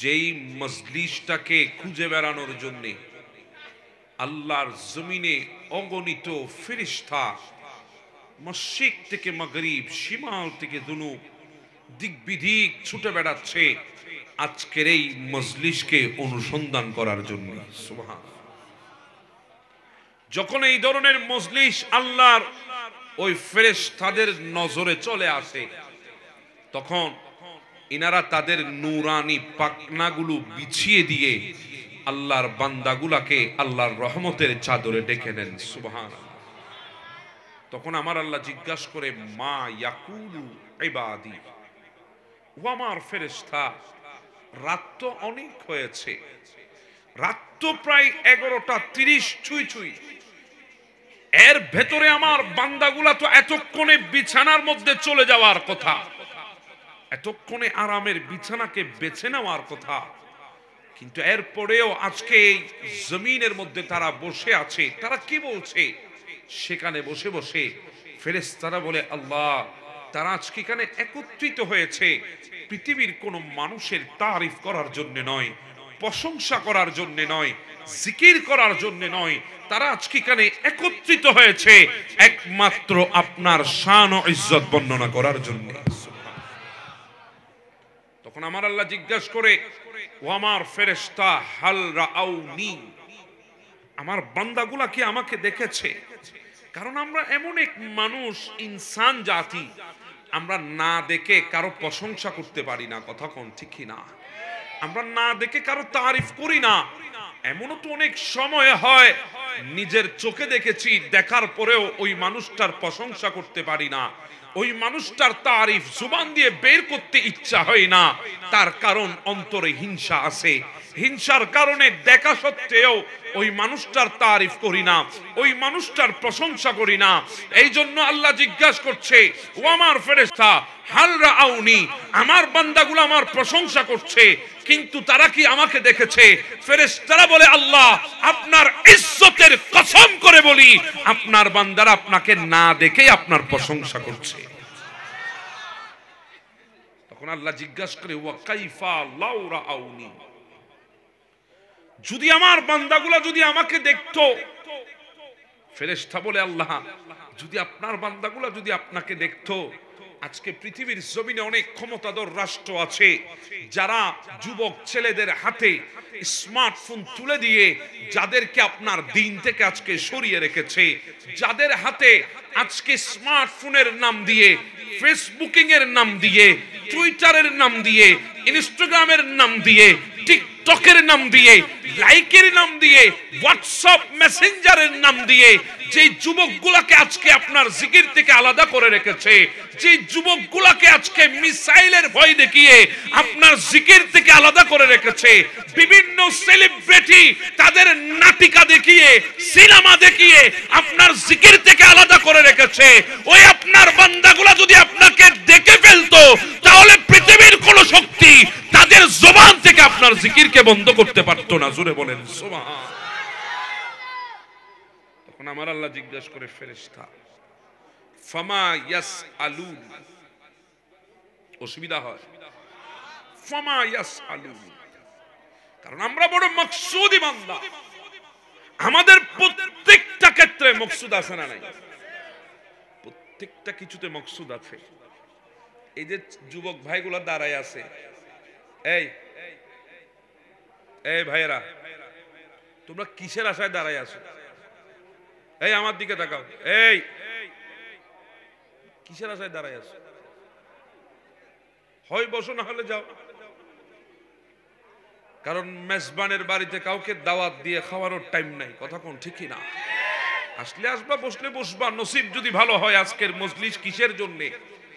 যেই মজলিসটাকে খুঁজে বেড়ানোর জন্য আল্লাহর জমিনে অগণিত ফেরেশতা মশরিক থেকে মাগরিব, শিমাল থেকে জুনুব, দিক বিদিক ছুটে বেড়াচ্ছে আজকের এই মজলিসকে অনুসন্ধান করার জন্য। সুবহানাল্লাহ। যখন এই ধরনের মজলিস আল্লাহর ওই ফেরেশতাদের নজরে চলে আসে, তখন ইনারা তাদের নূরানি পাখনাগুলো বিছিয়ে দিয়ে আল্লাহর বান্দাগুলাকে আল্লাহর রহমতের চাদরে ডেকে নেন। সুবহানাল্লাহ। তখন আমার আল্লাহ জিজ্ঞাসা করে, মা ইয়াকুলু ইবাদি, ও আমার ফেরেশতা, রাত তো অনেক হয়েছে, রাত তো প্রায় 11:30 ছুঁই ছুঁই, এর ভেতরে আমার বান্দাগুলা তো এতক্ষণে বিছানার মধ্যে চলে যাওয়ার কথা, এতক্ষণে আরামের বিছানাকে বেছে নেওয়ার কথা, কিন্তু এরপরেও আজকে এই জমিনের মধ্যে তারা বসে আছে। তারা কি বলছে? সেখানে বসে বসে ফেরেশতারা বলে, আল্লাহ, তারা আজকে এখানে একত্রিত হয়েছে পৃথিবীর কোন মানুষের তারিফ করার জন্য নয়, প্রশংসা করার জন্য নয়, জিকির করার জন্য নয়, তারা আজকে এখানে একত্রিত হয়েছে একমাত্র আপনার শান ও ইজ্জত বর্ণনা করার জন্য। তখন আমার আল্লাহ জিজ্ঞাসা করে, ও আমার ফেরেশতা, হাল রাআউনি, আমার বান্দাগুলা কি আমাকে দেখেছে? কারণ আমরা এমন এক মানুষ, ইনসান জাতি, আমরা না দেখে কারো প্রশংসা করতে পারি না। কথা কোন ঠিক না? আমরা না দেখে কারো তারিফ করি না। এমনও তো অনেক সময় হয় নিজের চোখে দেখেছি, দেখার পরেও ওই মানুষটার প্রশংসা করতে পারি না, ওই মানুষটার তারিফ জুবান দিয়ে বের করতে ইচ্ছা হয় না। তার কারণ অন্তরে হিংসা আছে, হিংসার কারণে দেখা সত্ত্বেও ওই মানুষটার তারিফ করি না, ওই মানুষটার প্রশংসা করি না। এই জন্য আল্লাহ জিজ্ঞাসা করছে, ও আমার ফেরেশতা, হাল রাআউনি, আমার বান্দাগুলো আমার প্রশংসা করছে, কিন্তু তারা কি আমাকে দেখেছে? ফেরেশতারা বলে, আল্লাহ, আপনার ইজ্জতের কসম করে বলি, আপনার বান্দারা আপনাকে না দেখে আপনার প্রশংসা করছে। তখন আল্লাহ জিজ্ঞাসা করে, ওয়া কাইফা লাউ রাআউনি, যদি আমার বান্দাগুলা যদি আমাকে দেখতো? ফেরেশতা বলে, আল্লাহ, যদি আপনার বান্দাগুলা যদি আপনাকে দেখতো, আজকে পৃথিবীর জমিনে অনেক ক্ষমতাধর রাষ্ট্র আছে যারা যুবক ছেলেদের হাতে স্মার্টফোন তুলে দিয়ে যাদেরকে আপনার দিন থেকে আজকে সরিয়ে রেখেছে, যাদের হাতে আজকে স্মার্টফোনের নাম দিয়ে, ফেসবুকিং এর নাম দিয়ে, টুইটারের নাম দিয়ে, ইনস্টাগ্রামের নাম দিয়ে, টিকটকের নাম দিয়ে, লাইকের নাম দিয়ে, হোয়াটসঅ্যাপ মেসেঞ্জারের নাম দিয়ে যে যুবকগুলাকে আজকে আপনার জিকির থেকে আলাদা করে রেখেছে, যে যুবকগুলাকে আজকে মিসাইলের ভয় দেখিয়ে আপনার জিকির থেকে আলাদা করে রেখেছে, বিভিন্ন সেলিব্রিটি তাদের নাটিকা দেখিয়ে, সিনেমা দেখিয়ে আপনার জিকির থেকে আলাদা করে রেখেছে, ওই আপনার বান্দাগুলা যদি আপনাকে দেখে ফেলতো, তাহলে পৃথিবীর কোন শক্তি তাদের জবান থেকে আপনার জিকিরকে বন্ধ করতে পারতো না। জোরে বলেন সুবহান। তখন আমার আল্লাহ জিজ্ঞাসা করে, ফেরেশতা, ফামা ইয়াসআলুন, অসুবিধা হয়? ফামা ইয়াসআলুন, কারণ আমরা বড় মকসুদি বান্দা, আমাদের প্রত্যেকটা ক্ষেত্রে মকসুদ আছে না নাই? প্রত্যেকটা কিছুতে মকসুদ আছে। এই যে যুবক ভাইগুলা দাঁড়ায় আছে, এই এই ভাইরা, তোমরা কিসের আশায় দাঁড়ায় আছো? এই আমার দিকে তাকাও, এই কিসের আশায় দাঁড়ায় আছো? হয় বসো, না হলে যাও। কারণ মেজবানের বাড়িতে কাউকে দাওয়াত দিয়ে খাওয়ানোর টাইম নাই। কথা কোন ঠিক না? আসলে আসবা, বসলে বসবা, নসিব যদি ভালো হয়। আজকের মজলিস কিসের জন্য,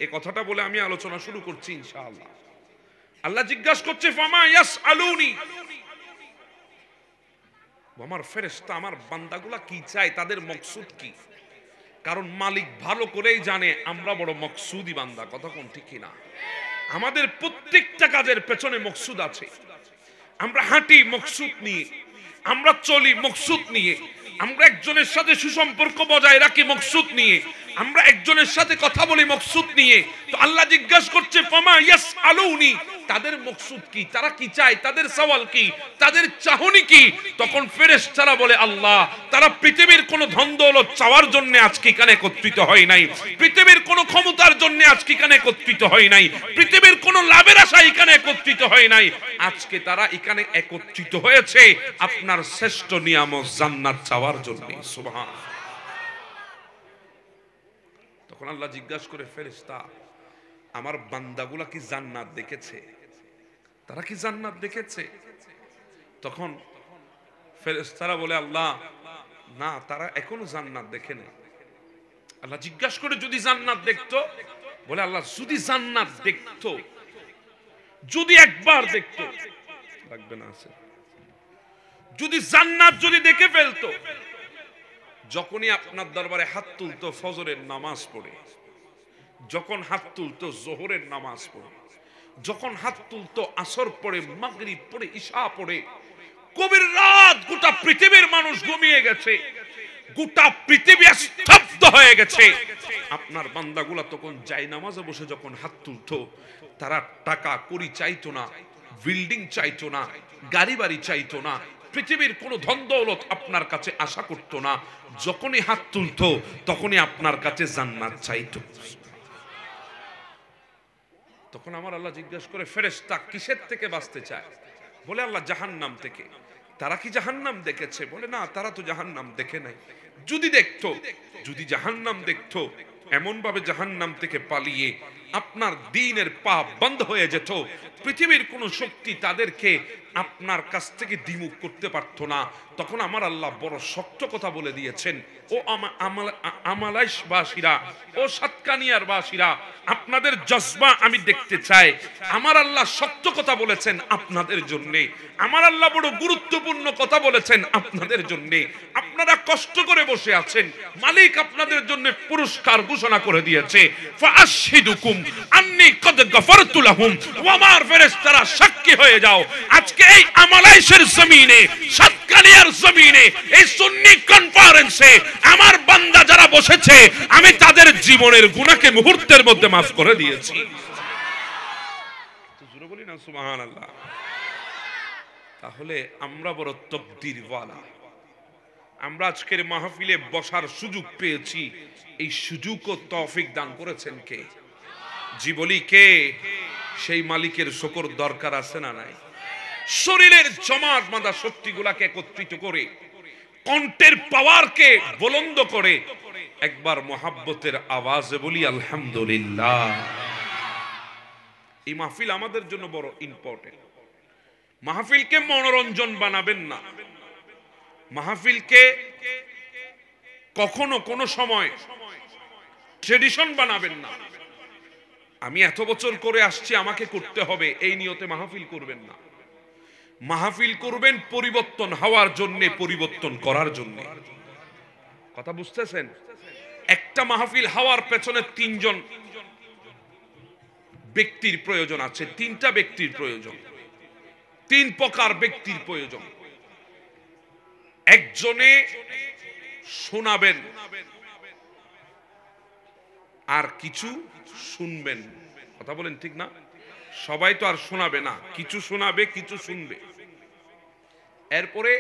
এই কথাটা বলে আমি আলোচনা শুরু করছি ইনশাআল্লাহ। আল্লাহ জিজ্ঞাসা করছে, ফামা ইয়াসআলুনি, আমার ফেরেশতা, আমার বান্দাগুলা কি চায়, তাদের মকসুদ কি? কারণ মালিক ভালো করেই জানে আমরা বড় মকসুদি বান্দা। কথা কোন ঠিক না? আমাদের প্রত্যেকটা কাজের পেছনে মকসুদ আছে। আমরা হাঁটি মকসুদ নিয়ে, আমরা চলি মকসুদ নিয়ে, আমরা একজনের সাথে সুসম্পর্ক বজায় রাখি মকসুদ নিয়ে, আমরা একজনের সাথে কথা বলি মকসুদ নিয়ে। তো আল্লাহ জিজ্ঞাসা করছে, ফামা ইয়াসআলুনি, তাদের মকসুদ কি, তারা কি চায়, তাদের সওয়াল কি, তাদের চাহনি কি, তখন ফেরেশতারা বলে আল্লাহ তারা পৃথিবীর কোনো ধন দৌলত চাওয়ার জন্য আজকে এখানে একত্রিত হয় নাই, পৃথিবীর কোনো ক্ষমতার জন্য আজকে এখানে একত্রিত হয় নাই, পৃথিবীর কোনো লাভের আশায় এখানে একত্রিত হয় নাই, আজকে তারা এখানে একত্রিত হয়েছে আপনার শ্রেষ্ঠ নিয়ামত জান্নাত চাওয়ার জন্য। সুবহানাল্লাহ। তখন আল্লাহ জিজ্ঞাসা করে ফেরেশতা আমার বান্দাগুলা কি জান্নাত দেখেছে, তারা কি জান্নাত দেখেছে? তখন ফেরেশতারা বলে আল্লাহ না, তারা এখনো জান্নাত দেখে না। আল্লাহ জিজ্ঞাসা করে যদি জান্নাত দেখতো, বলে আল্লাহ যদি জান্নাত দেখতো, যদি একবার দেখতো, লাগবে না আছে, যদি জান্নাত যদি দেখে ফেলতো, যখনই আপনার দরবারে হাত তুলতো ফজরের নামাজ পড়ে, যখন হাত তুলতো জোহরের নামাজ পড়ে, যখন হাত তুলতো আসর পড়ে, মাগরিব পড়ে, ইশা পড়ে, গভীর রাত গোটা পৃথিবীর মানুষ ঘুমিয়ে গেছে, গোটা পৃথিবী স্তব্ধ হয়ে গেছে, আপনার বান্দাগুলা তখন জায় নামাজে বসে যখন হাত তুলতো, তারা টাকা কড়ি চাইতো না, বিল্ডিং চাইতো না, গাড়ি বাড়ি চাইতো না, পৃথিবীর কোনো ধন দৌলত আপনার কাছে আশা করতো না, যখনই হাত তুলতো তখনই আপনার কাছে জান্নাত চাইতো। তখন আমার আল্লাহ জিজ্ঞাসা করে ফেরেশতা কিসের থেকে বাঁচতে চায়? বলে আল্লাহ জাহান্নাম থেকে। তারা কি জাহান্নাম দেখেছে? বলে না, তারা তো জাহান্নাম দেখে নাই। যদি দেখতো, যদি জাহান্নাম দেখতো, এমন ভাবে জাহান্নাম থেকে পালিয়ে আপনার দ্বীনের পাপ বন্ধ হয়ে যেত, পৃথিবীর কোন শক্তি তাদেরকে আপনার কাছ থেকে দ্বিমুখ করতে পারতো না। তখন আমার আল্লাহ বড় শক্ত কথা বলে দিয়েছেন, ও আমালাইশবাসীরা, ও সাতকানিয়ার বাসীরা, আপনাদের জজবা আমি দেখতে চাই। আমার আল্লাহ শক্ত কথা বলেছেন আপনাদের জন্য, আমার আল্লাহ বড় গুরুত্বপূর্ণ কথা বলেছেন আপনাদের জন্য। আপনারা কষ্ট করে বসে আছেন, মালিক আপনাদের জন্য পুরস্কার ঘোষণা করে দিয়েছে, ফাআশহিদুকুম আন্নী কদ গফরতু লাহুম, ও আমার ফেরেশতারা সাক্ষী হয়ে যাও, আজকে এই আমালাইশের জমিনে, সাতকানিয়ার জমিনে, এই সুন্নি কনফারেন্সে আমার বান্দা যারা বসেছে, আমি তাদের জীবনের গুনাহকে মুহূর্তের মধ্যে মাফ করে দিয়েছি। তো জোরে বলি না সুবহানাল্লাহ। তাহলে আমরা বড় তকদিরওয়ালা, আমরা আজকের মাহফিলে বসার সুযোগ পেয়েছি, এই সুযোগ ও তৌফিক দান করেছেন কে? জি বলি কে? সেই মালিকের শুকর দরকার আছে না নাই? শরীরের জমাট বাঁধা শক্তিগুলাকে একত্রিত করে, কণ্ঠের পাওয়ারকে বুলন্দ করে একবার মোহাব্বতের আওয়াজে বলি আলহামদুলিল্লাহ। এই মাহফিল আমাদের জন্য বড় ইম্পর্টেন্ট। মাহফিলকে মনোরঞ্জন বানাবেন না, মাহফিলকে কখনো কোনো সময় ট্রেডিশন বানাবেন না। আমি এত বছর করে আসছি, আমাকে করতে হবে, এই নিয়তে মাহফিল করবেন না। মাহফিল করবেন পরিবর্তন হওয়ার জন্য, পরিবর্তন করার জন্য। কথা বুঝতেছেন? একটা মাহফিল হওয়ার পেছনে তিনজন ব্যক্তির প্রয়োজন আছে, তিনটা ব্যক্তির প্রয়োজন, তিন প্রকার ব্যক্তির প্রয়োজন। একজনে শোনাবেন আর কিছু শুনবেন। কথা বলেন ঠিক না? সবাই তো আর শোনাবে না, কিছু শোনাবে, কিছু শুনবে। এরপরে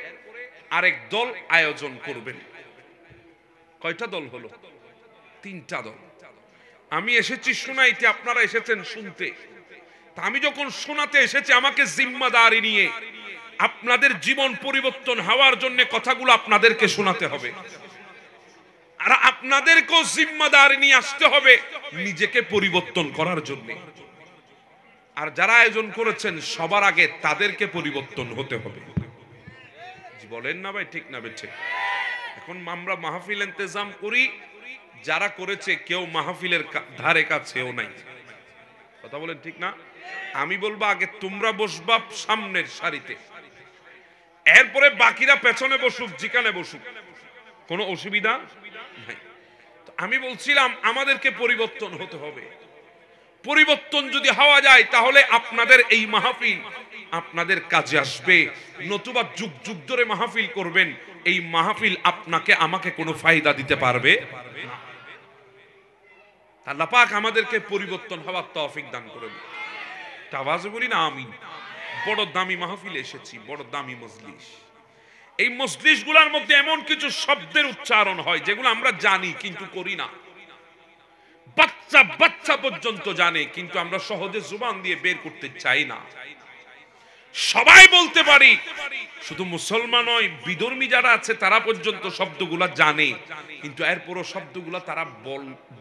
আরেক দল আয়োজন করবেন। কয়টা দল হলো? তিনটা দল। আমি এসেছি শোনাইতে, আপনারা এসেছেন শুনতে। তা আমি যখন শোনাতে এসেছি, আমাকে জিম্মাদারি নিয়ে আপনাদের জীবন পরিবর্তন হওয়ার জন্য কথাগুলো আপনাদেরকে শোনাতে হবে, আর আপনাদেরকেও জিম্মাদারি নিয়ে আসতে হবে নিজেকে পরিবর্তন করার জন্য। আর যারা আয়োজন করেছেন সবার আগে তাদেরকে পরিবর্তন হতে হবে। বলেন না ভাই, ঠিক না বেঠিক? এখন আমরা মাহফিল ইন্তজাম করি, যারা করেছে কেউ মাহফিলের ধারে কাছেও নাই। কথা বলেন ঠিক না? আমি বলবো আগে তোমরা বসবা সামনের সারিতে, এরপরে বাকিরা পেছনে বসুক, যেখানে বসুক, কোনো অসুবিধা নাই। আমি বলছিলাম আমাদেরকে পরিবর্তন হতে হবে। পরিবর্তন যদি হওয়া যায় তাহলে আপনাদের এই মাহফিল আপনাদের কাজে আসবে। নতুবা যুগ যুগ ধরে মাহফিল করবেন, এই মাহফিল আপনাকে আমাকে কোনো ফায়দা দিতে পারবে না। আল্লাহ পাক আমাদেরকে পরিবর্তন হওয়ার তৌফিক দান করুন। একটা আওয়াজে বলি না আমিন। বড় দামি মাহফিলে এসেছি, বড় দামি মজলিস। এই মজলিস গুলার মধ্যে এমন কিছু শব্দের উচ্চারণ হয় যেগুলো আমরা জানি কিন্তু করি না। বাচ্চা বাচ্চা পর্যন্ত জানে কিন্তু আমরা সহজে জুবান দিয়ে বের করতে চাই না। সবাই বলতে পারি, শুধু মুসলমান নয়, বিধর্মী যারা আছে তারা পর্যন্ত শব্দগুলা জানে, কিন্তু এরপরও শব্দগুলা তারা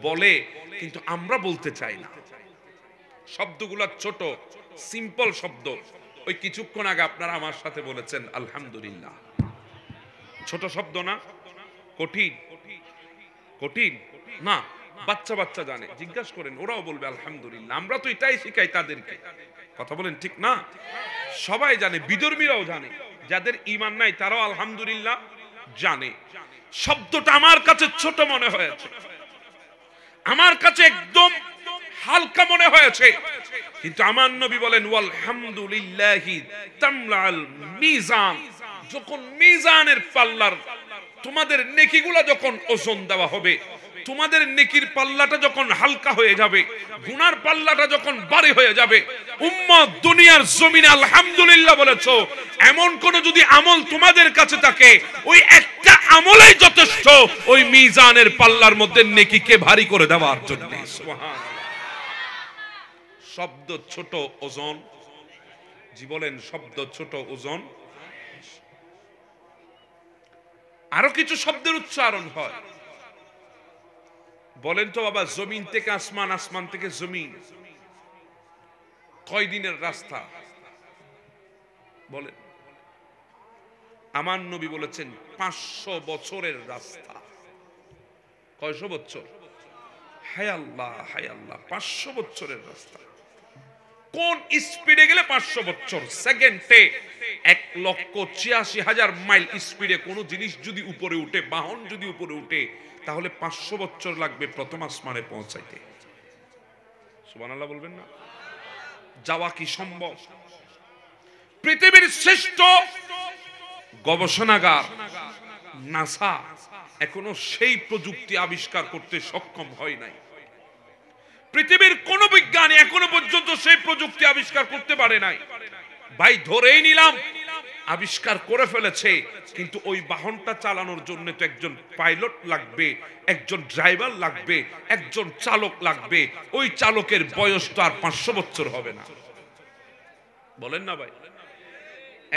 বলে কিন্তু আমরা বলতে চাই না। শব্দগুলা ছোট সিম্পল শব্দ। ওই কিছুক্ষণ আগে আপনারা আমার সাথে বলেছেন আলহামদুলিল্লাহ, ছোট শব্দ না? কঠিন? কঠিন না, বাচ্চা বাচ্চা জানে, জিজ্ঞাসা করেন ওরাও বলবে আলহামদুলিল্লাহ। আমরা তো এটাই শিখাই তাদেরকে, কথা বলেন ঠিক না? সবাই জানে, বিধর্মীরাও জানে, যাদের ঈমান নাই তারাও আলহামদুলিল্লাহ জানে। শব্দটা আমার কাছে ছোট মনে হয়েছে, আমার কাছে একদম হালকা মনে হয়েছে, কিন্তু আমার নবী বলেন ওয়ালহামদুলিল্লাহি তামলাল মিজান। যখন মিজানের পাল্লার তোমাদের নেকিগুলা যখন ওজন দেওয়া হবে, তোমাদের নেকির পাল্লাটা যখন হালকা হয়ে যাবে, গুনার পাল্লাটা যখন ভারী হয়ে যাবে, উম্মত দুনিয়ার জমিনে আলহামদুলিল্লাহ বলেছো, এমন কোন যদি আমল তোমাদের কাছে থাকে, ওই একটা আমলেই যথেষ্ট ওই মিজানের পাল্লার মধ্যে নেকিকে ভারী করে দেওয়ার জন্য। সুবহানাল্লাহ। শব্দ ছোট ওজন, জি বলেন, শব্দ ছোট ওজন। আরো কিছু শব্দের উচ্চারণ হয়, বলেন তো বাবা, জমিন থেকে আসমান, আসমান থেকে জমিন কয় দিনের রাস্তা? বলেন। আমার নবী বলেছেন 500 বছরের রাস্তা। কয়শো বছর? হায় আল্লাহ, হায় আল্লাহ, 500 বছরের রাস্তা। কোন স্পিডে গেলে 500 বছর? সেকেন্ডে 1,86,000 মাইল স্পিডে কোন জিনিস যদি উপরে উঠে, বাহন যদি উপরে উঠে, তাহলে 500 বছর লাগবে প্রথম আসমানে পৌঁছাইতে। সুবহানাল্লাহ বলবেন না? যাওয়া কি সম্ভব? পৃথিবীর শ্রেষ্ঠ গবেষণাগার নাসা এখনো সেই প্রযুক্তি আবিষ্কার করতে সক্ষম হয় নাই। পৃথিবীর কোন বিজ্ঞানী এখনো পর্যন্ত সেই প্রযুক্তি আবিষ্কার করতে পারে নাই। ভাই ধরেই নিলাম আবিষ্কার করে ফেলেছে, কিন্তু ওই বাহনটা চালানোর জন্য তো একজন পাইলট লাগবে, একজন ড্রাইভার লাগবে, একজন চালক লাগবে। ওই চালকের বয়স তো আর 500 বছর হবে না, বলেন না ভাই?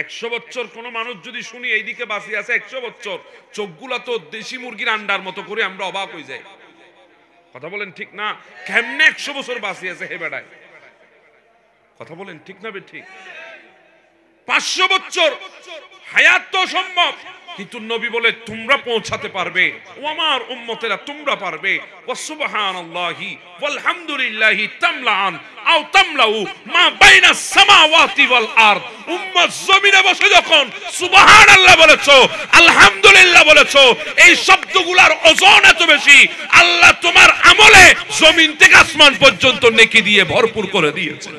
100 বছর কোন মানুষ যদি শুনি এইদিকে বাঁচিয়ে আছে 100 বছর, চোখগুলা তো দেশি মুরগির আন্ডার মতো করে আমরা অবাক হয়ে যাই। কথা বলেন ঠিক না? কেমনে 100 বছর বাঁচিয়ে আছে হে বেড়ায়? কথা বলেন ঠিক না? ঠিক। 500 বছর হায়াত তো সম্ভব, কিন্তু নবী বলে তোমরা পৌঁছাতে পারবে, ও আমার উম্মতেরা তোমরা পারবে। সুবহানাল্লাহি ওয়ালহামদুলিল্লাহি তামলান আও তামলাউ মা বাইনাস সামাওয়াতি ওয়াল আরদ। উম্মত জমিনে বসে যখন সুবহানাল্লাহ বলেছো, আলহামদুলিল্লাহ বলেছো, এই শব্দগুলোর ওজন এত বেশি, আল্লাহ তোমার আমলে জমিন থেকে আসমান পর্যন্ত নেকি দিয়ে ভরপুর করে দিয়েছে।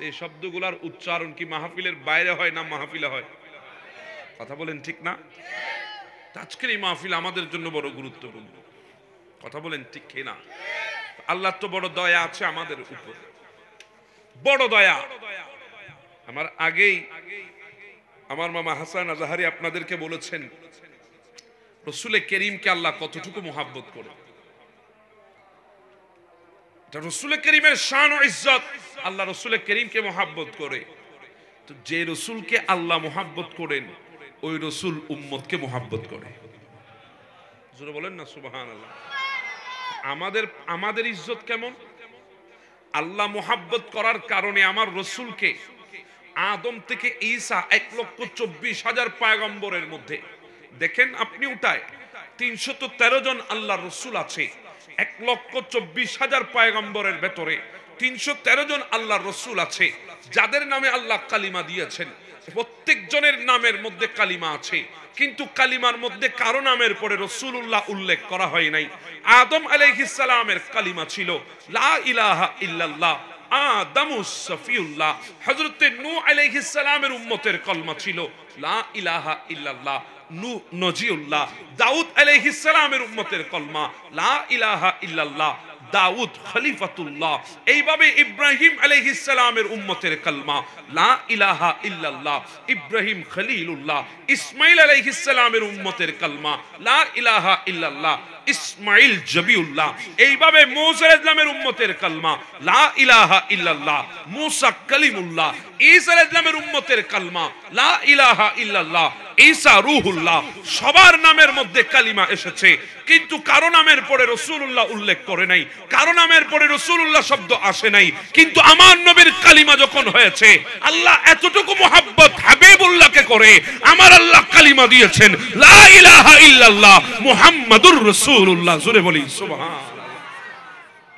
এই শব্দগুলোর উচ্চারণ কি মাহফিলের বাইরে হয় না মাহফিলে হয়? কথা বলেন ঠিক না? আজকের এই মাহফিল আমাদের জন্য বড় গুরুত্বপূর্ণ, কথা বলেন ঠিক না? আল্লাহ তো বড় দয়া আছে আমাদের উপর, বড় দয়া। আমার আগেই আমার মামা হাসান আজহারি আপনাদেরকে বলেছেন রসুলে করিমকে আল্লাহ কতটুকু মুহাব্বত করে। রসুলের করিমের শান ও ইজ্জত, আল্লাহ রসুলের করিমকে মুহাব্বত করে। তো যে রসুলকে আল্লাহ মুহাব্বত করেন, ওই রসুল উম্মতকে মুহাব্বত করে। জোরে বলেন না সুবহানাল্লাহ। আমাদের ইজ্জত কেমন? আল্লাহ মুহাব্বত করার কারণে আমার রসুলকে আদম থেকে ঈসা 1,24,000 পয়গম্বরের মধ্যে দেখেন আপনি উঠায় 313 জন আল্লাহ রসুল আছে। 1,24,000 পয়গম্বরের ভেতরে 313 জন আল্লাহ রসুল আছে যাদের নামে আল্লাহ কালিমা দিয়েছেন। প্রত্যেক জনের নামের মধ্যে কালিমা আছে, কিন্তু কালিমার মধ্যে কারো নামের পরে রাসূলুল্লাহ উল্লেখ করা হয় নাই। আদম আলাইহিস সালামের কালিমা ছিল লা ইলাহা ইল্লাল্লাহ, আদামুস সফিউল্লাহ। হযরত নূহ আলাইহিস সালামের উম্মতের কলমা ছিল লা ইলাহা ইল্লাল্লাহ। নজিউল্লাহ, দাউদ আলাইহিস সালামের উম্মতের কলমা লা ইলাহা ইল্লাল্লাহ, দাউদ খলিফাতুল্লাহ। এইভাবে ইব্রাহিম আলাইহিস সালামের উম্মতের কলমা লা ইলাহা ইল্লাল্লাহ, ইব্রাহিম খলিলুল্লাহ। ইসমাইল আলাইহিস সালামের উম্মতের কলমা লা ইলাহা ইল্লাল্লাহ, ইসমাইল জবিউল্লাহ। এইভাবে মুসা আলাইহিস সালামের উম্মতের কলমা লা ইলাহা ইল্লাল্লাহ, মুসা কালিমুল্লাহ। ঈসা আলাইহিস সালামের উম্মতের কলমা লা ইলাহা ইল্লাল্লাহ, ঈসা রূহুল্লাহ। সবার নামের মধ্যে কালিমা এসেছে, কিন্তু কারো নামের পরে রাসূলুল্লাহ উল্লেখ করে নাই, কারো নামের পরে রাসূলুল্লাহ শব্দ আসে নাই। কিন্তু আমার নবীর কালিমা যখন হয়েছে, আল্লাহ এতটুকু মুহাব্বত হাবিবুল্লাহকে করে আমার আল্লাহ কালিমা দিয়েছেন লা ইলাহা ইল্লাল্লাহ মুহাম্মাদুর রাসূলুল্লাহ। জোরে বলি সুবহানাল্লাহ।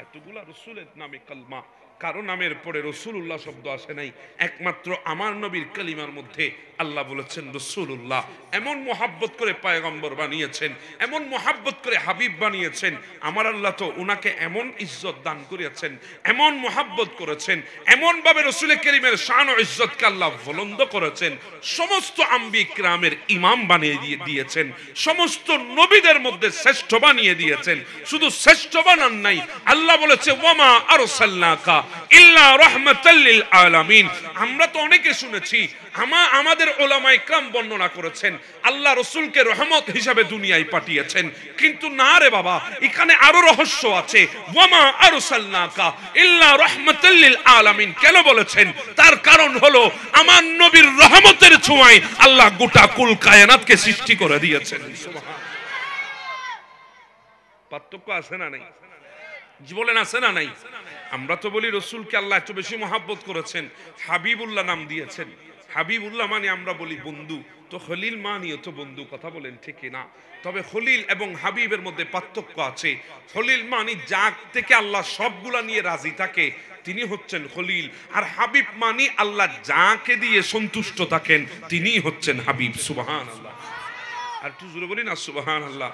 এতগুলা রাসূলের নামে কালমা, কারো নামের পরে রাসূলুল্লাহ শব্দ আসে নাই, একমাত্র আমার নবীর কালিমার মধ্যে আল্লাহ বলেছেন রাসূলুল্লাহ। এমন মোহাব্বত করে পয়গম্বর বানিয়েছেন, এমন মোহাব্বত করে হাবিব বানিয়েছেন। আমার আল্লাহ তো উনাকে এমন ইজ্জত দান করেছেন, এমন মোহাব্বত করেছেন, এমন ভাবে রাসূল কারীমের শান ও ইজ্জতকে আল্লাহ বুলন্দ করেছেন। সমস্ত আম্বিয়া কিরামের ইমাম বানিয়ে দিয়েছেন, সমস্ত নবীদের মধ্যে শ্রেষ্ঠ বানিয়ে দিয়েছেন। শুধু শ্রেষ্ঠ বানান নাই, আল্লাহ বলেছে ওয়ামা আরসালনাকা ইল্লা রাহমাতাল লিল আলামিন। আমরা তো অনেকে শুনেছি, আমাদের উলামা ইকরাম বর্ণনা করেছেন আল্লাহ রাসূলকে রহমত হিসাবে দুনিয়ায় পাঠিয়েছেন। কিন্তু না রে বাবা, এখানে আরো রহস্য আছে। ওয়ামা আরসালনাকা ইল্লা রাহমাতাল লিল আলামিন কেন বলেছেন? তার কারণ হলো আমার নবীর রহমতের ছোঁয়ায় আল্লাহ গোটা কুল কায়নাতকে সৃষ্টি করে দিয়েছেন। সুবহানাল্লাহ। পার্থক্য আছে না নাই? বলেন আছে না নাই? আমরা তো বলি রাসূলকে আল্লাহ এত বেশি মহব্বত করেছেন, হাবিবুল্লাহ নাম দিয়েছেন। হাবিবুল্লাহ মানে আমরা বলি বন্ধু, তো খলিল মানিও তো বন্ধু। কথা বলেন ঠিক না? তবে খলিল এবং হাবিবের মধ্যে পার্থক্য আছে। খলিল মানি যার থেকে আল্লাহ সবগুলা নিয়ে রাজি থাকে তিনি হচ্ছেন খলিল, আর হাবিব মানি আল্লাহ যাকে দিয়ে সন্তুষ্ট থাকেন তিনি হচ্ছেন হাবিব। সুবহানাল্লাহ। আর একটু জোরে বলি না সুবহানাল্লাহ।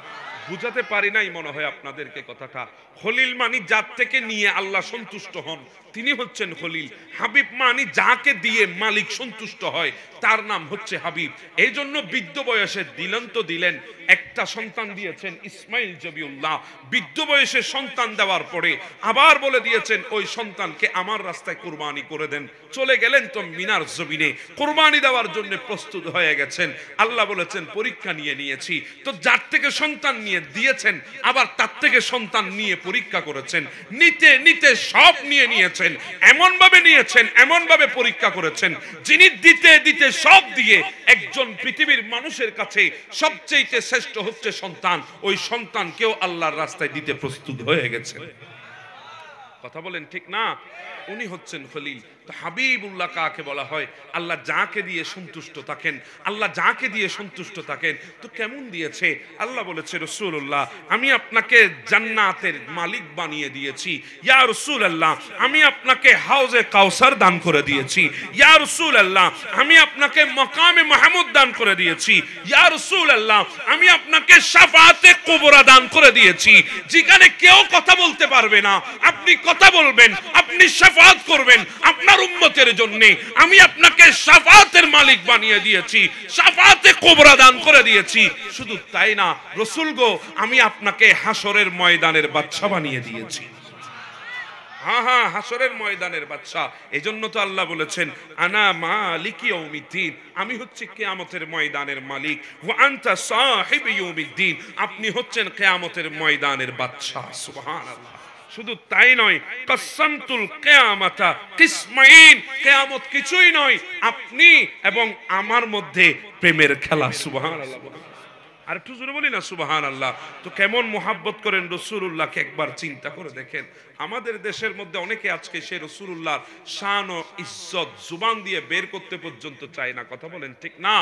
বুঝাতে পারি নাই মনে হয় আপনাদেরকে কথাটা। খলিল মানি যার থেকে নিয়ে আল্লাহ সন্তুষ্ট হন তিনি হচ্ছেন খলিল। হাবিব মানি যাকে দিয়ে মালিক সন্তুষ্ট হয় তার নাম হচ্ছে হাবিব। এই জন্য বৃদ্ধ বয়সে দিলেন একটা সন্তান দিয়েছেন ইসমাইল জবিউল্লাহ। বৃদ্ধ বয়সে সন্তান দেওয়ার পরে আবার বলে দিয়েছেন ওই সন্তানকে আমার রাস্তায় কুরবানি করে দেন। চলে গেলেন তো মিনার জমিনে কুরবানি দেওয়ার জন্য প্রস্তুত হয়ে গেছেন। আল্লাহ বলেছেন পরীক্ষা নিয়েছি। তো যার থেকে সন্তান নিয়ে দিয়েছেন আবার তার থেকে সন্তান নিয়ে পরীক্ষা করেছেন। নিতে সব নিয়েছেন, এমন ভাবে নিয়েছেন, এমন ভাবে পরীক্ষা করেছেন, যিনি দিতে সব দিয়ে একজন পৃথিবীর মানুষের কাছে সবচেয়ে শ্রেষ্ঠ হচ্ছে সন্তান। ওই সন্তানকেও আল্লাহর রাস্তায় দিতে প্রস্তুত হয়ে গেছেন। কথা বলেন ঠিক না? উনি হচ্ছেন খলিল। তো হাবিবুল্লাহ কাকে বলা হয়? আল্লাহ যাকে দিয়ে সন্তুষ্ট থাকেন, আল্লাহ যাকে দিয়ে সন্তুষ্ট থাকেন। তো কেমন দিয়েছে? আল্লাহ বলেছে রাসূলুল্লাহ আমি আপনাকে জান্নাতের মালিক বানিয়ে দিয়েছি। ইয়া রাসূলুল্লাহ আমি আপনাকে হাউজে কাউসার দান করে দিয়েছি। ইয়া রাসূলুল্লাহ আমি আপনাকে মাকামে মাহমুদ দান করে দিয়েছি। ইয়া রাসূলুল্লাহ আমি আপনাকে শাফাআতে কুবরা দান করে দিয়েছি। যেখানে কেউ কথা বলতে পারবে না আপনি কথা বলবেন, আপনি শাফাআত করবেন আপনার উম্মতের জন্য। আমি আপনাকে শাফাআতের মালিক বানিয়ে দিয়েছি, শাফাআতে কুবরা দান করে দিয়েছি। শুধু তাই না রাসূল গো, আমি আপনাকে হাসরের ময়দানের বাদশা বানিয়ে দিয়েছি। হ্যাঁ, হাসরের ময়দানের বাদশা। এজন্য তো আল্লাহ বলেছেন আনা মালিকি ইয়াউমিদ্দিন, আমি হচ্ছি কিয়ামতের ময়দানের মালিক। ওয়া আনতা সাহিবু ইয়াউমিদ্দিন, আপনি হচ্ছেন কিয়ামতের ময়দানের বাদশা। সুবহানাল্লাহ। শুধু তাই নয়, কাসামতুল কিয়ামাতা কিসমাইন, কিয়ামত কিছুই নয় আপনি এবং আমার মধ্যে প্রেমের খেলা। সুবহানাল্লাহ। আর একটু জোরে বলি না সুবহানাল্লাহ। তো কেমন মোহাব্বত করেন রাসূলুল্লাহকে একবার চিন্তা করে দেখেন। আমাদের দেশের মধ্যে অনেকে আজকে সেই রাসূলুল্লাহর শান ও ইজ্জত জুবান দিয়ে বের করতে পর্যন্ত চায় না। কথা বলেন ঠিক না?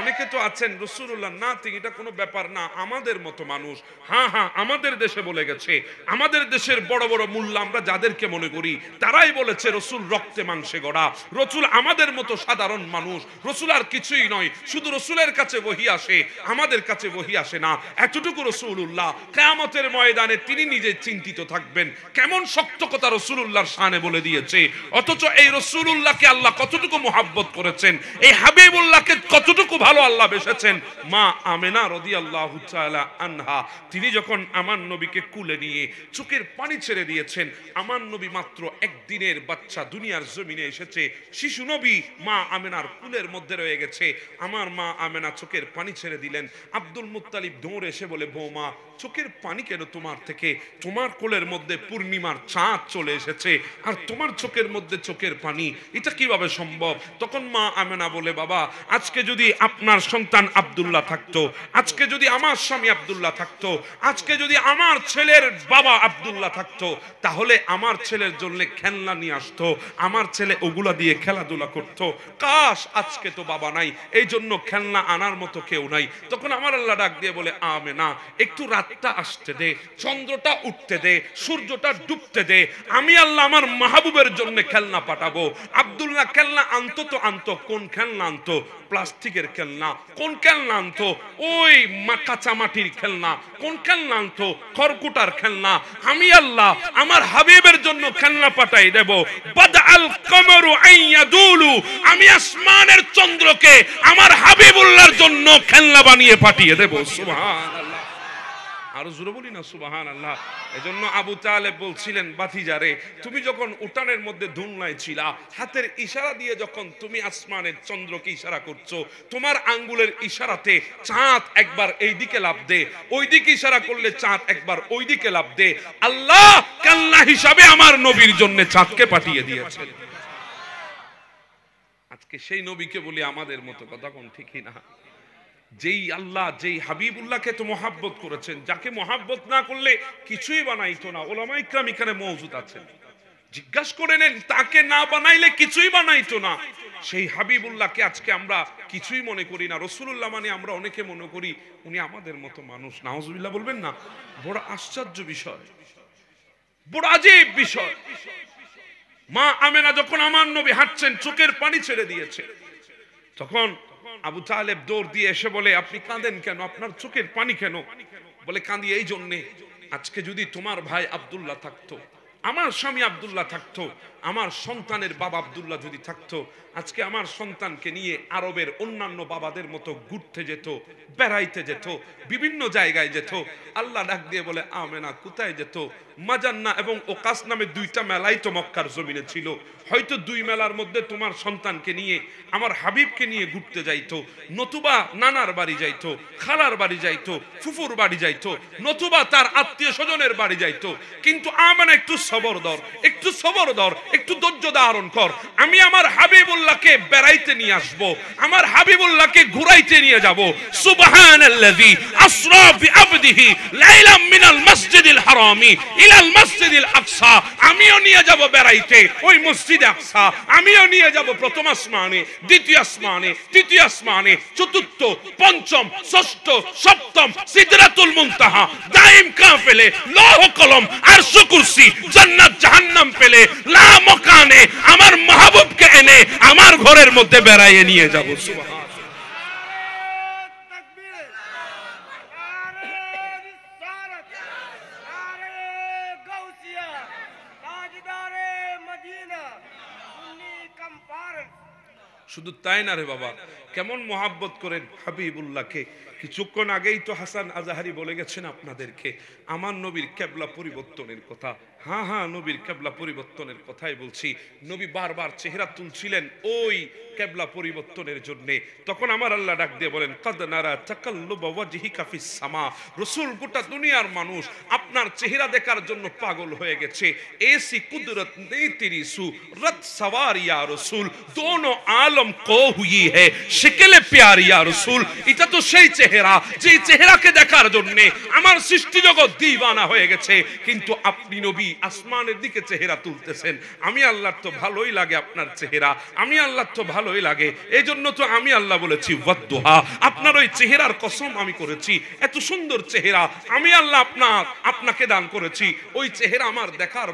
অনেকে তো আছেন রাসূলুল্লাহ না ঠিক এটা কোনো ব্যাপার না, আমাদের মতো মানুষ। হ্যাঁ আমাদের দেশে বলে গেছে, আমাদের দেশের বড় বড় মোল্লা আমরা যাদেরকে মনে করি তারাই বলেছে রাসূল রক্তে মাংসে গড়া, রাসূল আমাদের মতো সাধারণ মানুষ, রাসূল আর কিছুই নয়। শুধু রাসূলের কাছে ওহী আসে, আমাদের কাছে ওহী আসে না। এতটুকু রাসূলুল্লাহ কিয়ামতের ময়দানে তিনি নিজে চিন্তিত থাকবেন কেমন এমন শক্ত কথা রাসূলুল্লাহর শানে বলে দিয়েছে, অথচ এই রাসূলুল্লাহকে আল্লাহ কতটুকু মহব্বত করেছেন, এই হাবিবুল্লাহকে কতটুকু ভালো আল্লাহ বেসেছেন। মা আমেনা রাদিয়াল্লাহু তাআলা আনহা তিনি যখন আমার নবীকে কুলে নিয়ে চোখের পানি ছেড়ে দিয়েছেন, আমার নবী মাত্র একদিনের বাচ্চা দুনিয়ার জমিনে এসেছে, শিশু নবী মা আমেনার কুলের মধ্যে রয়ে গেছে। আমার মা আমেনা চোখের পানি ছেড়ে দিলেন। আব্দুল মুত্তালিব দৌড়ে এসে বলে, বৌমা চোখের পানি কেন তোমার থেকে? তোমার কোলের মধ্যে পূর্ণিমার চাঁদ চলে এসেছে, আর তোমার চোখের মধ্যে চোখের পানি, এটা কিভাবে সম্ভব? তখন মা আমেনা বলে, বাবা আজকে যদি আপনার সন্তান আব্দুল্লাহ থাকতো, আজকে যদি আমার স্বামী আব্দুল্লাহ থাকতো, আজকে যদি আমার ছেলের বাবা আব্দুল্লাহ থাকতো, তাহলে আমার ছেলের জন্য খেলনা নিয়ে আসতো, আমার ছেলে ওগুলা দিয়ে খেলাধুলা করতো। কাশ আজকে তো বাবা নাই, এই জন্য খেলনা আনার মতো কেউ নাই। তখন আমার আল্লাহ ডাক দিয়ে বলে, আমেনা একটু রাতটা আসতে দে, চন্দ্রটা উঠতে দে, সূর্যটা ডুবতে দে, আমি আল্লাহ আমার মাহবুবের জন্য খেলনা পাঠাবো। আব্দুল্লাহ খেলনা আনতো তো আনতো, কোন খেলনা আনতো? প্লাস্টিকের খেলনা। কোন খেলনা আনতো? ওই কাঁচা মাটির খেলনা। কোন খেলনা আনতো? খড়কুটার খেলনা। আমি আল্লাহ আমার হাবিবের জন্য খেলনা পাঠাই দেব। বাদআল কমরু আইয়াদুলু, আমি আসমানের চন্দ্রকে আমার হাবিবুল্লাহর জন্য খেলনা বানিয়ে পাঠিয়ে দেব। সুবহানাল্লাহ, আরো জোরে বলি না সুবহানাল্লাহ। এজন্য আবু তালেব বলছিলেন, বাতিজারে তুমি যখন উঠানের মধ্যে দুলনায় ছিলা, হাতের ইশারা দিয়ে যখন তুমি আসমানের চন্দ্রকে ইশারা করছো, তোমার আঙ্গুলের ইশারাতে চাঁদ একবার এই দিকে লাফ দে, ওই দিকে ইশারা করলে চাঁদ একবার ওই দিকে লাফ দে। আল্লাহ কাল্লা হিসাবে আমার নবীর জন্য চাঁদকে পাঠিয়ে দিয়েছেন। আজকে সেই নবীকে বলি আমাদের মতো কথা কোন ঠিকই না। যেই আল্লাহ যেই হাবিবুল্লাহকে তো মহাব্বত করেছেন, যাকে মহাব্বত না করলে কিছুই বানাইতো না। ওলামায়ে ইকরাম এখানে মওজুদ আছেন, জিজ্ঞাসা করে নেন, তাকে না বানাইলে কিছুই বানাইতো না। সেই হাবিবুল্লাহকে আজকে আমরা কিছুই মনে করি না। রাসূলুল্লাহ মানে আমরা অনেকে মনে করি উনি আমাদের মতো মানুষ। নাউজুবিল্লাহ বলবেন না? বড় আশ্চর্য বিষয়, বড় আজীব বিষয়। মা আমেনা যখন আমার নবী হাঁটছেন, চোখের পানি ছেড়ে দিয়েছে, তখন আবু তালেব দৌড় দিয়ে এসে বলে, আপনি কাঁদেন কেন? আপনার চোখের পানি কেন? বলে, কাঁদি এই জন্যে, আজকে যদি তোমার ভাই আব্দুল্লাহ থাকতো, আমার স্বামী আব্দুল্লাহ থাকতো, আমার সন্তানের বাবা আব্দুল্লাহ যদি থাকতো, আজকে আমার সন্তানকে নিয়ে আরবের অন্যান্য বাবাদের মতো ঘুরতে যেত, বেড়াইতে যেত, বিভিন্ন জায়গায় যেত। আল্লাহ ডাক দিয়ে বলে, আমেনা কোথায় যেত? মাজান্না এবং ওকাস নামে দুইটা মেলাই তো মক্কার জমিনে ছিল, হয়তো দুই মেলার মধ্যে তোমার সন্তানকে নিয়ে আমার হাবিবকে নিয়ে ঘুরতে যাইতো, নতুবা নানার বাড়ি যাইতো, খালার বাড়ি যাইতো, ফুফুর বাড়ি যাইতো, নতুবা তার আত্মীয় স্বজনের বাড়ি যাইতো। কিন্তু আমেনা একটু সবর ধর, একটু সবর ধর, একটু ধৈর্য ধারণ কর, আমি আমার হাবিবুল্লাহকে বেড়াইতে নিয়ে আসবো, আমার হাবিবুল্লাহকে ঘুরাইতে নিয়ে যাব। সুবহানাল্লাযী আসরা বিআবদিহি লাইলাম মিনাল মাসজিদিল হারামি ইলাল মাসজিদিল আকসা। আমিও নিয়ে যাব বেড়াইতে ওই মসজিদে আকসা, আমিও নিয়ে যাব প্রথম আসমানে, দ্বিতীয় আসমানে, তৃতীয় আসমানে, চতুর্থ, পঞ্চম, ষষ্ঠ, সপ্তম, সিদরাতুল মুনতাহা, দাইম কাফেলে, লৌহ কলম, আরশ কুরসি, জান্নাত জাহান্নাম পেলে লা মকানে আমার মাহবুবকে এনে আমার ঘরের মধ্যে বেড়াইয়ে নিয়ে যাব। সুবহান শুধু তাই না রে বাবা, কেমন মহাব্বত করেন হাবিবুল্লাহকে। কিছুক্ষণ আগেই তো হাসান আজাহারি বলে গেছেন আপনাদেরকে আমার নবীর কিবলা পরিবর্তনের কথা। হ্যাঁ হ্যাঁ, নবীর কিবলা পরিবর্তনের কথাই বলছি। নবী বারবার চেহারা তুলছিলেন ওই কিবলা পরিবর্তনের জন্য। তখন আমার আল্লাহ ডাক দিয়ে বলেন, কাদ নারা তাকাল্লুবা ওয়াজহিকা ফিস সামা। রাসূল, গোটা দুনিয়ার মানুষ আপনার চেহারা দেখার জন্য পাগল হয়ে গেছে। এসি কুদরত নেই তেরি সুরত সওয়ার ইয়া রাসূল, দোনো আলম কো হুই হে শিকলে প্যার ইয়া রাসূল। এটা তো সেই চেহারা, যে চেহারাকে দেখার জন্য আমার সৃষ্টি জগৎ দিওয়ানা হয়ে গেছে। কিন্তু আপনি নবী আসমানের দিকে চেহারা তুলতেছেন। আমি আল্লাহর তো ভালোই লাগে আপনার চেহারা, আমি আল্লাহর তো ভালোই লাগে। এই জন্য তো আমি আল্লাহ বলেছি ওয়াদ্দুহা, আপনার ওই চেহারার কসম আমি করেছি। এত সুন্দর চেহারা আমি আল্লাহ আপনাকে দান করেছি। ওই চেহারা আমার দেখার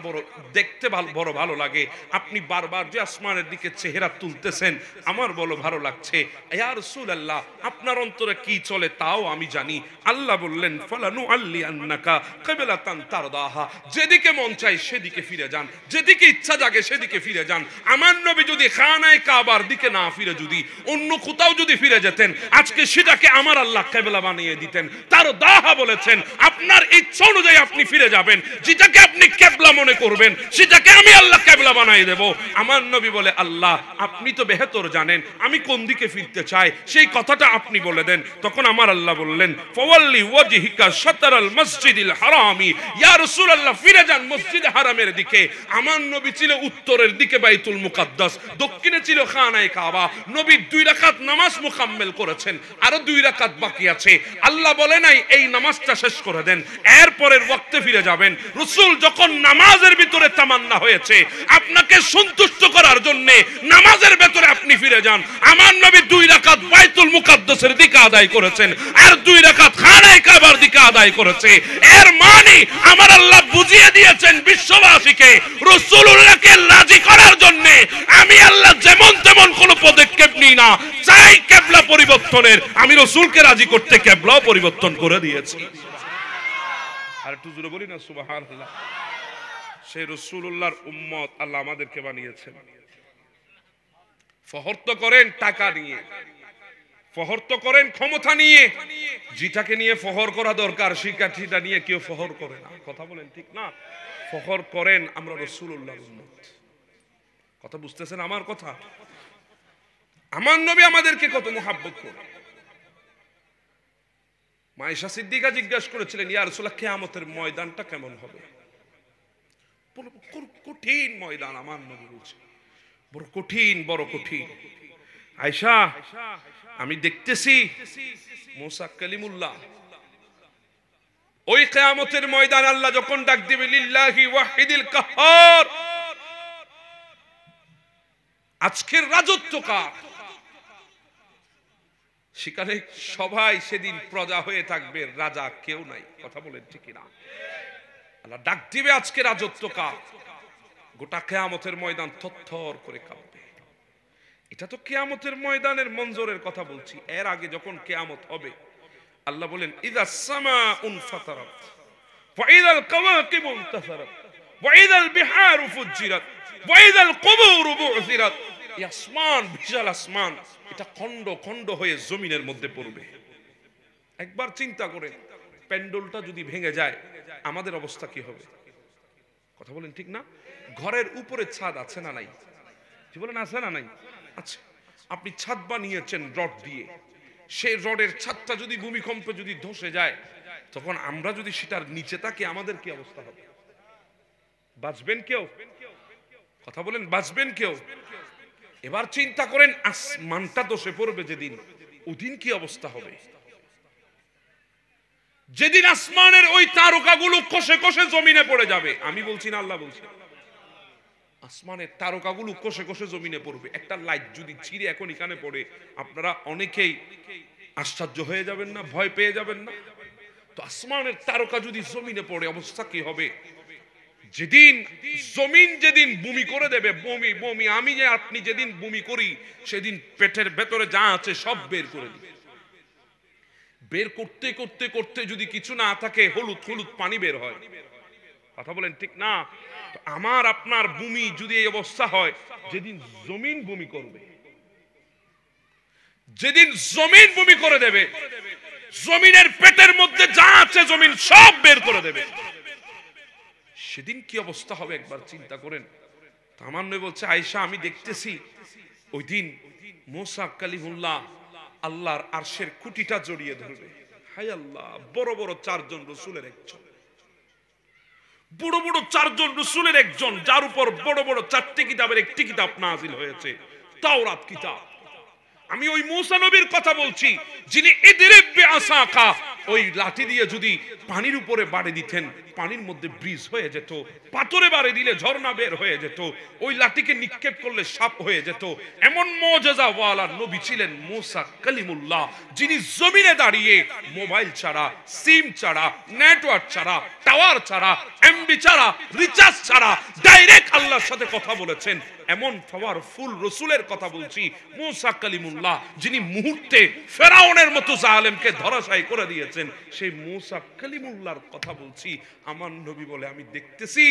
দেখতে বড় ভালো লাগে। আপনি বারবার যে আসমানের দিকে চেহারা তুলতেছেন, আমার বলো ভালো লাগছে। ইয়া রাসূলুল্লাহ আপনার অন্তরে কি চলে তাও আমি জানি। আল্লাহ বললেন ফালানু আল্লি আন্নাকা কিবলাতান তারদাহা, যেদিকে মন চায় সেদিকে ফিরে যান, যেদিকে ইচ্ছা জাগে সেদিকে ফিরে যান। আমার নবী যদি খানায়ে কাবার দিকে না ফিরে যদি অন্য কোথাও যদি ফিরে যেতেন, আজকে সেটাকে আমার আল্লাহ কিবলা বানিয়ে দিতেন। তারদাহা বলেছেন আপনার ইচ্ছা অনুযায়ী আপনি ফিরে যাবেন, যেটাকে আপনি কিবলা মনে করবেন সেটাকে আমি আল্লাহ কিবলা বানিয়ে দেব। আমার নবী বলে আল্লাহ আপনি তো বেহতর জানেন আমি কোন দিকে ফিরতে চাই, সেই কথাটা আপনি বলে দেন। তখন আমার আল্লাহ বললেন ফাওয়াল্লি ওয়াজহিকা শাতরাল মসজিদিল হারামি, ইয়া রাসূলুল্লাহ ফিরে যান মসজিদে হারামের দিকে। আমার নবী ছিল উত্তরের দিকে বাইতুল মুকাদ্দাস, দক্ষিণে ছিল খানায়ে কাবা। নবী 2 রাকাত নামাজ মুকাম্মেল করেছেন, আরো 2 রাকাত বাকি আছে। আল্লাহ বলে নাই এই নামাজটা শেষ করে দেন এর পরের ওয়াক্তে ফিরে যাবেন। রাসূল যখন নামাজের ভিতরে তামান্না হয়েছে আপনাকে সন্তুষ্ট করার জন্য নামাজের ভিতরে আপনি ফিরে যান। আমার নবী 2 রাকাত বাইতুল মুকাদ্দাসের দিকে আদায় করেছেন আর 2 রাকাত খানায়ে কাবার দিকে আদায় করেছে। এর মানে আমার আল্লাহ বুঝিয়ে দিয়েছেন বিশ্ববাসীকে রাসূলুল্লাহকে রাজি করার জন্য আমি আল্লাহ যেমন তেমন কোন পদক্ষেপ নিই না। চাই কিবলা পরিবর্তনের, আমি রাসূলকে রাজি করতে কিবলাও পরিবর্তন করে দিয়েছি। আর একটু জোরে বলি না সুবহানাল্লাহ। সেই রাসূলুল্লাহর উম্মত আল্লাহ আমাদেরকে বানিয়েছেন। ফখর তো করেন টাকা নিয়ে, ফখর তো করেন ক্ষমতা নিয়ে, যেটাকে নিয়ে ফখর করা দরকার সেটা নিয়ে কেউ ফখর করে না। কথা বলেন ঠিক না? ফখর করেন আমরা রাসূলুল্লাহর উম্মত। কথা বুঝতেছেন আমার কথা? আমার নবী আমাদেরকে কত মুহাব্বত করে। মায়েশা সিদ্দিকা জিজ্ঞাসা করেছিলেন ইয়া রাসূলুল্লাহ কিয়ামতের ময়দানটা কেমন হবে? কঠিন ময়দান। আমার নবী বলছে বড় কঠিন, বড় কঠিন। আয়েশা আমি দেখতেছি মুসা কালিমুল্লাহ ওই কিয়ামতের ময়দান আল্লাহ যখন ডাক দিবে লিল্লাহি ওয়াহিদিল কাহ্হার, আজকের রাজত্ব কার, সেখানে সবাই সেদিন প্রজা হয়ে থাকবে, রাজা কেউ নাই। কথা বলেন ঠিক না? আল্লাহ ডাক দিবে আজকে রাজত্ব কার, গোটা কিয়ামতের ময়দান থরথর করে কাঁপবে। এটা তো কিয়ামতের ময়দানের মঞ্জরের কথা বলছি। এর আগে যখন কিয়ামত হবে আল্লাহ বলেন ইযাস সামাউন ফাতারাত ওয়া ইযাল কাওয়াকিবু ইনতাসারাত ওয়া ইযাল বিহারু ফুজ্জিরাত ওয়া ইযাল কুবুরু বু'থিরাত। এই আসমান, বিশাল আসমান, এটা খণ্ড খণ্ড হয়ে জমিনের মধ্যে পড়বে। একবার চিন্তা করেন প্যান্ডেলটা যদি ভেঙে যায় আমাদের অবস্থা কি হবে? কথা বলেন ঠিক না? ঘরের উপরে ছাদ আছে না নাই? কি বলেন আছে না নাই? আচ্ছা, আপনি ছাদ বানিয়েছেন রড দিয়ে, সেই রডের ছাদটা যদি ভূমিকম্পে যদি ধসে যায় তখন আমরা যদি সেটার নিচে থাকি আমাদের কি অবস্থা হবে? বাঁচবেন কেউ? কথা বলেন বাঁচবেন কেউ? এবার চিন্তা করেন আসমানটা ধসে পড়বে যেদিন, ওদিন কি অবস্থা হবে? যেদিন আসমানের ওই তারকাগুলো কষে কষে জমিনে পড়ে যাবে। আমি বলছি না, আল্লাহ বলছে। আসমানের তারকাগুলো কষে কষে জমিনে পড়বে। একটা লাইট যদি ছিঁড়ে এখন এখানে পড়ে আপনারা অনেকেই আশ্চর্য হয়ে যাবেন না? ভয় পেয়ে যাবেন না? তো আসমানের তারকা যদি জমিনে পড়ে অবস্থা কি হবে? যেদিন জমিন যেদিন বমি করে দেবে, বমি বমি, আমি যে আপনি যেদিন বমি করি সেদিন পেটের ভেতরে যা আছে সব বের করে দিই। বের করতে করতে করতে যদি কিছু না থাকে হলুদ হলুদ পানি বের হয়। কথা বলেন ঠিক না? আমার আপনার ভূমি যদি এই অবস্থা হয়, যেদিন জমিন ভূমি করবে, যেদিন জমিন ভূমি করে দেবে, জমিনের পেটের মধ্যে যা আছে জমিন সব বের করে দেবে, সেদিন কি অবস্থা হবে একবার চিন্তা করেন। আমার নবী বলছে আয়েশা আমি দেখতেছি ওই দিন মুসা কালিমুল্লাহ আল্লাহর আরশের খুঁটিটা জড়িয়ে ধরবে। হায় আল্লাহ, বড় বড় 4 জন রাসূলের একজন, বড় বড় 4 জন রাসূলের একজন, যার উপর বড় বড় 4টি কিতাবের একটি কিতাব নাযিল হয়েছে, তাওরাত কিতাব। আমি ওই মুসা নবীর কথা বলছি যিনি ইদরিব বিআসাকা, ওই লাঠি দিয়ে যদি পানির উপরে বাড়ি দিতেন পানির মধ্যে ব্রিজ হয়ে যেত, পাথরে বাড়ি দিলে ঝর্ণা বের হয়ে যেত, ওই লাঠিকে নিক্ষেপ করলে সাপ হয়ে যেত। এমন মুজিজা ওয়ালা নবী ছিলেন মুসা কালিমুল্লাহ, যিনি জমিনে দাঁড়িয়ে মোবাইল ছাড়া, সিম ছাড়া, নেটওয়ার্ক ছাড়া, টাওয়ার ছাড়া, এমবি ছাড়া, রিচার্জ ছাড়া ডাইরেক্ট আল্লাহর সাথে কথা বলেছেন। এমন পাওয়ারফুল রাসূলের কথা বলছি, মূসা কালিমুল্লাহ, যিনি মুহূর্তে ফেরাউনের মতো জালেমকে ধরাশায়ী করে দিয়েছেন, সেই মূসা কালিমুল্লাহর কথা বলছি। আমার নবী বলে, আমি দেখতেছি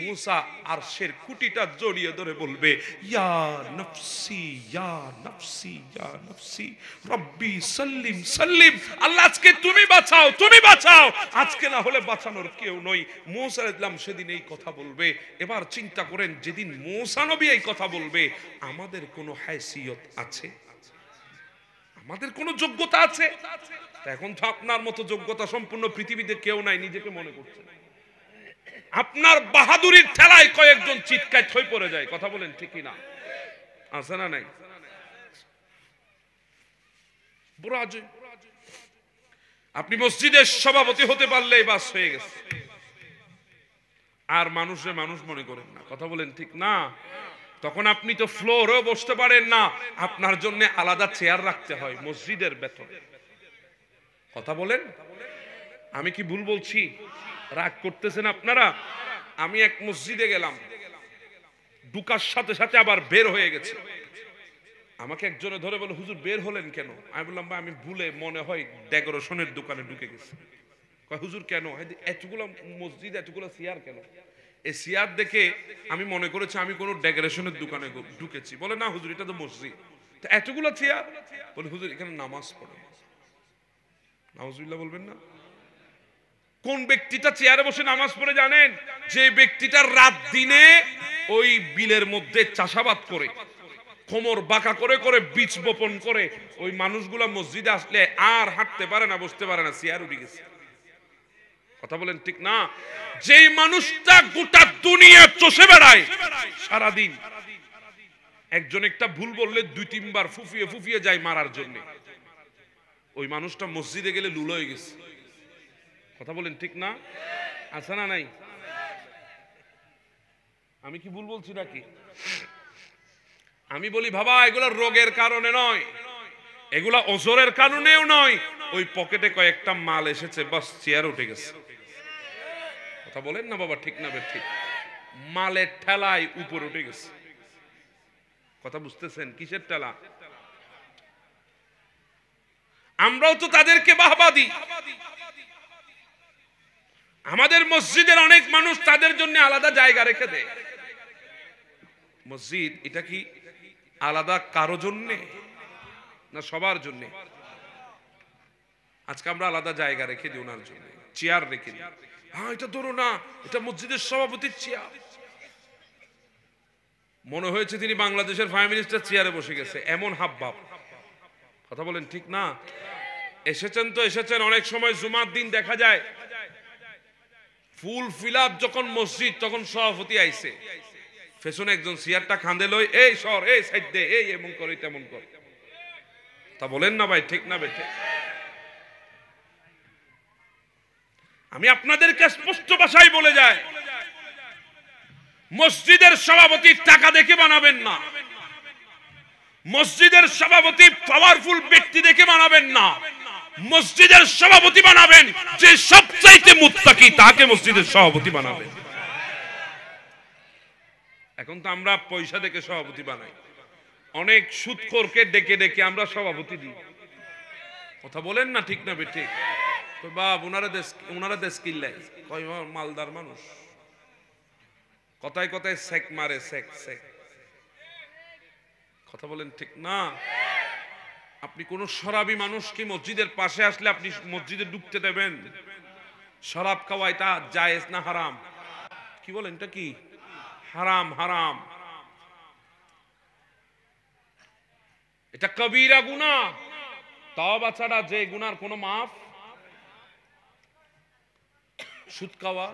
মূসা আরশের খুঁটিটা জড়িয়ে ধরে বলবে, ইয়া নফসি ইয়া নফসি ইয়া নফসি রব্বি সাল্লিম সাল্লিম, আল্লাহ আজকে তুমি বাঁচাও, তুমি বাঁচাও, আজকে না হলে বাঁচানোর কেউ নই। মূসা আলাইহিস সালাম সেদিন এই কথা বলবে। এবার চিন্তা করেন, যেদিন মূসা নবী এই কথা বলবে, আমাদের কোনো হাইসিয়ত আছে? আমাদের কোনো যোগ্যতা আছে? এখন তো আপনার মতো যোগ্যতা সম্পূর্ণ পৃথিবীতে কেউ নাই, নিজেকে মনে করছেন। আপনার বাহাদুরির ঠেলায় কয়েকজন চিৎকার হয়ে পড়ে যায়। কথা বলেন ঠিক কিনা? আছে না নাই? আপনি মসজিদের সভাপতি হতে পারলেই বাস হয়ে গেছে, আর মানুষে মানুষ মনে করেন না। কথা বলেন ঠিক না? তখন আপনি তো ফ্লোরেও বসতে পারেন না, আপনার জন্য আলাদা চেয়ার রাখতে হয় মসজিদের বেতনে। কথা বলেন, আমি কি ভুল বলছি? রাগ করতেছেন আপনারা? আমি এক মসজিদে গেলাম, ঢুকার সাথে সাথে আবার বের হয়ে গেছে। আমাকে একজনে ধরে বলে, হুজুর বের হলেন কেন? আমি বললাম, ভাই আমি ভুলে মনে হয় ডেকোরেশনের দোকানে ঢুকে গেছি। হুজুর কেন? এতগুলো মসজিদ, এতগুলো চেয়ার কেন? এই চেয়ার দেখে আমি মনে করেছি আমি কোনো ডেকোরেশনের দোকানে ঢুকেছি। বলে, না হুজুর, এটা তো মসজিদ। এতগুলো চেয়ার? বলে, হুজুর এখানে নামাজ পড়ে। নাউজুবিল্লাহ বলবেন না? কোন ব্যক্তিটা চেয়ারে বসে নামাজ পড়ে জানেন? যে ব্যক্তিটা রাত দিনে ওই বিলের মধ্যে চাষাবাদ করে, কোমর বাঁকা করে করে বীজ বপন করে, ওই মানুষগুলা মসজিদে আসলে আর হাঁটতে পারে না, বসতে পারে না, চেয়ার উঠে গেছে। কথা বলেন ঠিক না? যেই মানুষটা গোটা দুনিয়া চষে বেড়ায় সারাদিন, একজন একটা ভুল বললে 2-3 বার ফুফিয়ে ফুফিয়ে যায় মারার জন্য, ওই মানুষটা মসজিদে গেলে লুল হয়ে গেছে। কথা বলেন ঠিক না? আছে না নাই? আমি কি ভুল বলছি নাকি? আমি বলি, বাবা এগুলা রোগের কারণে নয়, এগুলা ওজোরের কারণেও নয়, ওই পকেটে কয়েকটা মাল এসেছে, বাস চেয়ার উঠে গেছে। কথা বলেন না বাবা, ঠিক না? ঠিক। মালের ঠেলায় উপর উঠে গেছে। কথা বুঝতেছেন? কিসের ঠেলা? আমরাও তো তাদেরকে বাহবা দিই। আমাদের মসজিদের অনেক মানুষ তাদের জন্য আলাদা জায়গা রেখে দেয়। মসজিদ এটা কি আলাদা কারো জন্য না সবার জন্য? আজকে আমরা আলাদা জায়গা রেখে দিই ওনার জন্য, চেয়ার রেখে দিই। হ্যাঁ, এটা ধরো না, এটা মসজিদের সভাপতির চেয়ার। মনে হয়েছে তিনি বাংলাদেশের প্রাইম মিনিস্টার চেয়ারে বসে গেছে, এমন হাবভাব। কথা বলেন ঠিক না? এসেছেন তো এসেছেন, অনেক সময় জুমার দিন দেখা যায় ফুল ফিল আপ যখন মসজিদ, তখন সভাপতি আইছে, পেছনে একজন চেয়ারটা খান্দে লই, এই সর, এই সাইড দে, এই এমন করে তেমন কর। তা বলেন না ভাই, ঠিক না বেঠে? আমি আপনাদেরকে স্পষ্ট ভাষায় বলে যাই, মসজিদের সভাপতি টাকা দেখে বানাবেন না, মসজিদের সভাপতি পাওয়ারফুল ব্যক্তি দেখে বানাবেন না, মসজিদের সভাপতি বানাবেন যে সবচাইতে মুত্তাকি, তাকে মসজিদের সভাপতি বানাবেন। এখন তো আমরা পয়সা দেখে সভাপতি বানাই, অনেক সুদখোরকে ডেকে ডেকে আমরা সভাপতি দিই। কথা বলেন না, ঠিক না বেঠিক? বাপ ওনারা দেশ কিনলাই কয় মালদার মানুষ, কথায় কথায় সেক মারে, সেক সেক। কথা বলেন ঠিক না? আপনি কোন শরাবী মানুষ কি মসজিদের পাশে আসলে আপনি মসজিদে ঢুকতে দেবেন? শরাব খাওয়া এটা জায়েজ না হারাম? কি বলেন, এটা কি হারাম? হারাম। এটা কবিরা গুনাহ, তওবা ছাড়া যে গুনার কোনো মাফ। সুদ খাওয়া,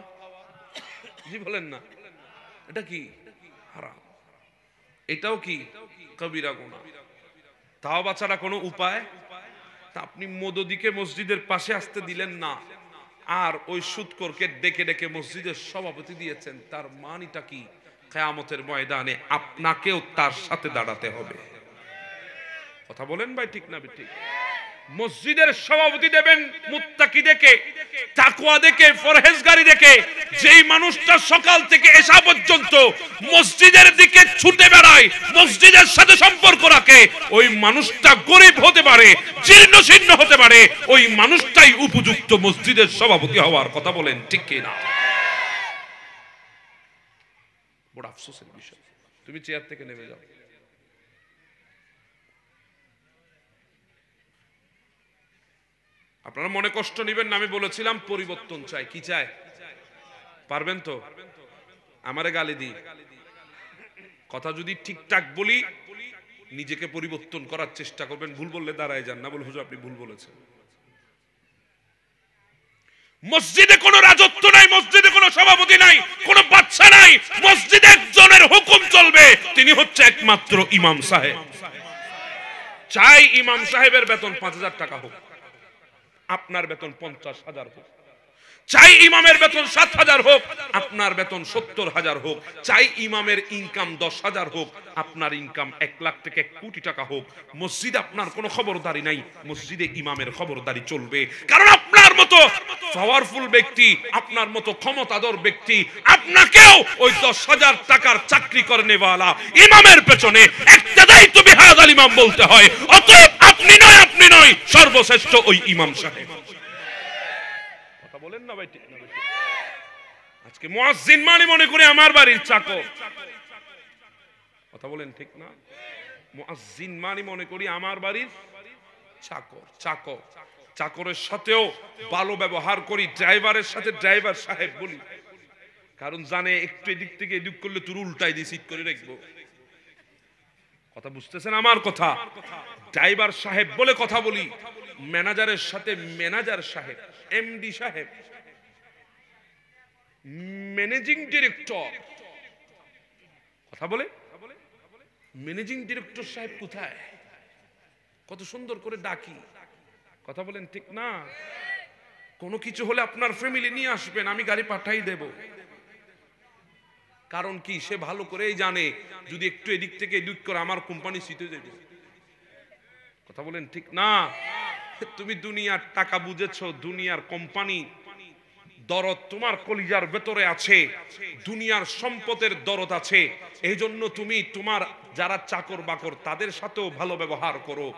জি বলেন না, এটা কি হারাম, এটাও কি কবিরা গুনাহ, তওবা ছাড়া কোনো উপায়। তা আপনি মদদিকে মসজিদের পাশে আসতে দিলেন না, আর ওই সুদখোরকে ডেকে ডেকে মসজিদের সভাপতি দিয়েছেন, তার মানিটা কি? কিয়ামতের ময়দানে আপনাকেও তার সাথে দাঁড়াতে হবে। কথা বলেন ভাই, ঠিক না ঠিক? মসজিদের সভাপতি দেবেন মুত্তাকি দেখে, তাকওয়া দেখে, পরহেজগারি দেখে। যেই মানুষটা সকাল থেকে এশা পর্যন্ত মসজিদের দিকে ছুটে বেড়ায়, মসজিদের সাথে সম্পর্ক রাখে, ওই মানুষটা গরিব হতে পারে, জীর্ণ শীর্ণ হতে পারে, ওই মানুষটাই উপযুক্ত মসজিদের সভাপতি হওয়ার। কথা বলেন ঠিক কি না? বড় আফসোসের বিষয়। তুমি চেয়ার থেকে নেমে যাও। আপনারা মনে কষ্ট নেবেন না, আমি বলেছিলাম পরিবর্তন চাই। কি চাই? পারবেন তো? আমারে গালি দি, কথা যদি ঠিকঠাক বলি নিজেকে পরিবর্তন করার চেষ্টা করবেন। ভুল বললে দাঁড়ায় যান না, বল হুজুর আপনি ভুল বলেছেন। মসজিদে কোনো রাজত্ব নাই, মসজিদে কোনো সভাপতি নাই, কোনো বাদশা নাই। মসজিদে একজনের হুকুম চলবে, তিনি হচ্ছে একমাত্র ইমাম সাহেব। চাই ইমাম সাহেবের বেতন 5,000 টাকা হোক, আপনার বেতন 50,000 হোক। চাই ইমামের বেতন 7,000 হোক, আপনার বেতন 70,000 হোক। চাই ইমামের ইনকাম 10,000 হোক, আপনার ইনকাম 1 লাখ থেকে 1 কোটি টাকা হোক। মসজিদ আপনার কোনো খবরদারি নাই, মসজিদে ইমামের খবরদারি চলবে। কারণ আপনার মতো পাওয়ারফুল ব্যক্তি, আপনার মতো ক্ষমতাধর ব্যক্তি আপনাকেও ওই 10,000 টাকার চাকরি করে নেওয়ালা ইমামের পেছনে ইক্তেদাই তো বিহাদাল ইমাম বলতে হয়। অতএব আপনি নয়, সর্বশ্রেষ্ঠ ওই ইমাম সাহেব। কথা বলেন না ভাই, ঠিক না? আজকে মুয়াজ্জিন মানে মনে করে আমার বাড়ির চাকর। কথা বলেন ঠিক না? মুয়াজ্জিন মানে মনে করি আমার বাড়ির চাকর। চাকরের সাথেও ভালো ব্যবহার করি, ড্রাইভারের সাথে ড্রাইভার সাহেব বলি, কারণ জানে একটু এদিক থেকে এদিক করলে তুই উল্টাই দিয়ে সিট করে রাখবো। কথা বুঝতেছেন আমার কথা? ড্রাইভার সাহেব বলে কথা বলি, ম্যানেজারের সাথে ম্যানেজার সাহেব, এমডি সাহেব, ম্যানেজিং ডিরেক্টর। কথা বলে ম্যানেজিং ডিরেক্টর সাহেব কোথায়, কত সুন্দর করে ডাকি। কথা বলেন ঠিক না? কোনো কিছু হলে আপনার ফ্যামিলি নিয়ে আসবেন, আমি গাড়ি পাঠাই দেব। কারণ কি, সে ভালো করেই জানে যদি একটু এদিক থেকে এদিক করে আমার কোম্পানি সিটে যাবে। কথা বলেন ঠিক না? তুমি দুনিয়ার টাকা বুঝেছো, দুনিয়ার কোম্পানি দরদ তোমার কলিজার ভেতরে আছে, দুনিয়ার সম্পদের দরদ আছে। এই জন্য তুমি তোমার যারা চাকর বাকর তাদের সাথেও ভালো ব্যবহার করো,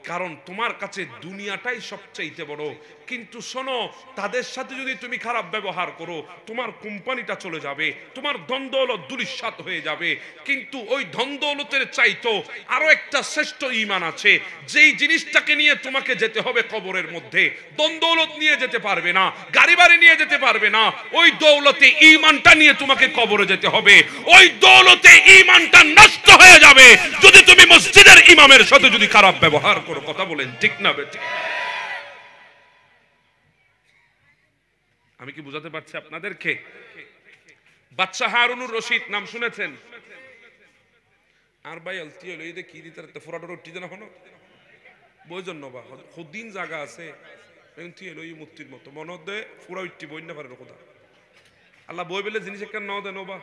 কারণ তোমার কাছে দুনিয়াটাই সবচাইতে বড়। কিন্তু শোনো, তাদের সাথে যদি তুমি খারাপ ব্যবহার করো, তোমার কোম্পানিটা চলে যাবে, তোমার ধন দৌলত দুলিশাত হয়ে যাবে। কিন্তু ওই ধন দৌলতের চাইতো আরো একটা শ্রেষ্ঠ ঈমান আছে, যেই জিনিসটাকে নিয়ে তোমাকে যেতে হবে কবরের মধ্যে। ধন দৌলত নিয়ে যেতে পারবে না, গাড়ি বাড়ি নিয়ে যেতে পারবে না, ওই দৌলতে ঈমানটা নিয়ে তোমাকে কবরে যেতে হবে। ওই দৌলতে ঈমানটা নষ্ট হয়ে যাবে যদি তুমি মসজিদের ইমামের সাথে যদি খারাপ ব্যবহার করো। কথা বলেন ঠিক না বেঠিক? আমি কি বুঝাতে পারছি আপনাদেরকে? বাদশা হারুনুর রশিদ নাম শুনেছেন? আর ভাই আলতি হলো এই যে কি দিতে রাখতে ফোরাটো রুটি দেনা হলো বই জন্য বা খুদিন জায়গা আছে এমতি হলো এই মূর্তির মতো মনে দে ফুরা উঠটি বই না পারে কথা। আল্লাহ বই বেলে জিনিস একটা নাও দেন বা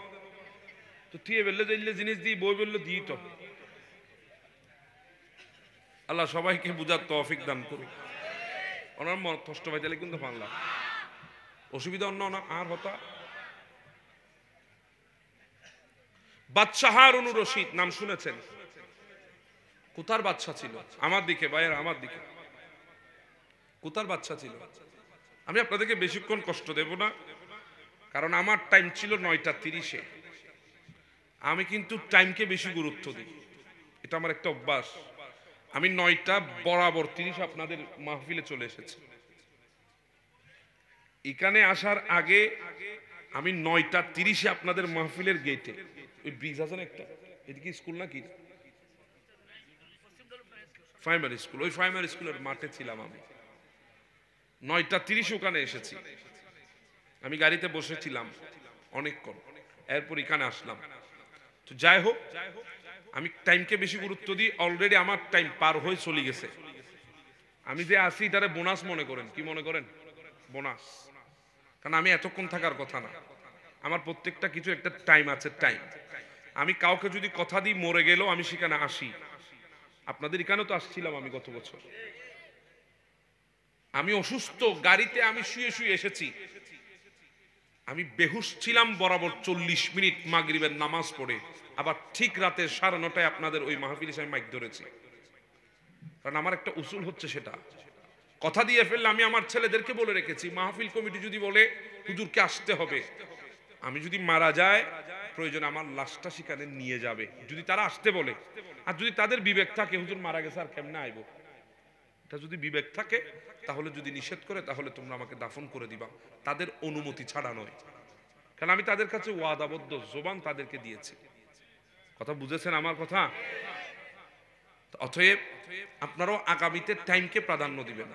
তো থিয়ে বেললে যাইলে জিনিস দিই, বই বেললে দিই তো। আল্লাহ সবাইকে বুঝার তৌফিক দান করুক। ওনার মন কষ্ট পাই তাহলে কিন্তু পারলাম, অসুবিধা অন্য না আর হতা। বাদশা হারুনুর রশিদ নাম শুনেছেন? কোথার বাদশা ছিল? আমার দিকে ভাইয়ের, আমার দিকে কোথার বাদশা ছিল? আমি আপনাদেরকে বেশিক্ষণ কষ্ট দেব না, কারণ আমার টাইম ছিল 9:30। আমি কিন্তু টাইমকে বেশি গুরুত্ব দিই, এটা আমার একটা অভ্যাস। আমি 9টা বরাবর 30 আপনাদের মাহফিলে চলে এসেছি। এখানে আসার আগে আমি 9:30 আপনাদের মাহফিলের গেটে, ওই ব্রিজ আছে না একটা, এদিকে স্কুল নাকি প্রাইমারি স্কুল, ওই প্রাইমারি স্কুলের মাঠে ছিলাম। আমি 9:30 ওখানে এসেছি। আমি গাড়িতে বসেছিলাম অনেকক্ষণ, এরপর এখানে আসলাম। তো যাই হোক, আমি টাইমকে বেশি গুরুত্ব দিই। অলরেডি আমার টাইম পার হয়ে চলে গেছে। আমি যে আসি তারে বোনাস মনে করেন। কি মনে করেন? বোনাস। কারণ আমি এতক্ষণ থাকার কথা না, আমার প্রত্যেকটা কিছু একটা টাইম আছে। টাইম আমি কাউকে যদি কথা দিই মরে গেলেও আমি সেখানে আসি। আপনাদের এখানেও তো আসছিলাম আমি গত বছর, আমি অসুস্থ, গাড়িতে আমি শুয়ে শুয়ে এসেছি, আমি বেহুশ ছিলাম বরাবর 40 মিনিট মাগরিবের নামাজ পড়ে, আবার ঠিক রাতে 9:30 আপনাদের ওই মাহফিলে আমি মাইক ধরেছি। কারণ আমার একটা উসুল হচ্ছে, সেটা কথা দিয়ে ফেললে আমি আমার ছেলেদেরকে বলে রেখেছি, মাহফিল কমিটি যদি বলে হুজুরকে আসতে হবে, আমি যদি মারা যায় প্রয়োজন আমার লাশটা সেখানে নিয়ে যাবে, যদি তারা আসতে বলে। আর যদি তাদের বিবেক থাকে হুজুর মারা গেছে আর কেমনে আইব, এটা যদি বিবেক থাকে তাহলে যদি নিষেধ করে তাহলে তোমরা আমাকে দাফন করে দিবা, তাদের অনুমতি ছাড়া নয়। কারণ আমি তাদের কাছে ওয়াদাবদ্ধ, জবান তাদেরকে দিয়েছি। কথা বুঝেছেন আমার কথা? অতএব আপনারাও আগামীতে টাইমকে প্রাধান্য দিবেন।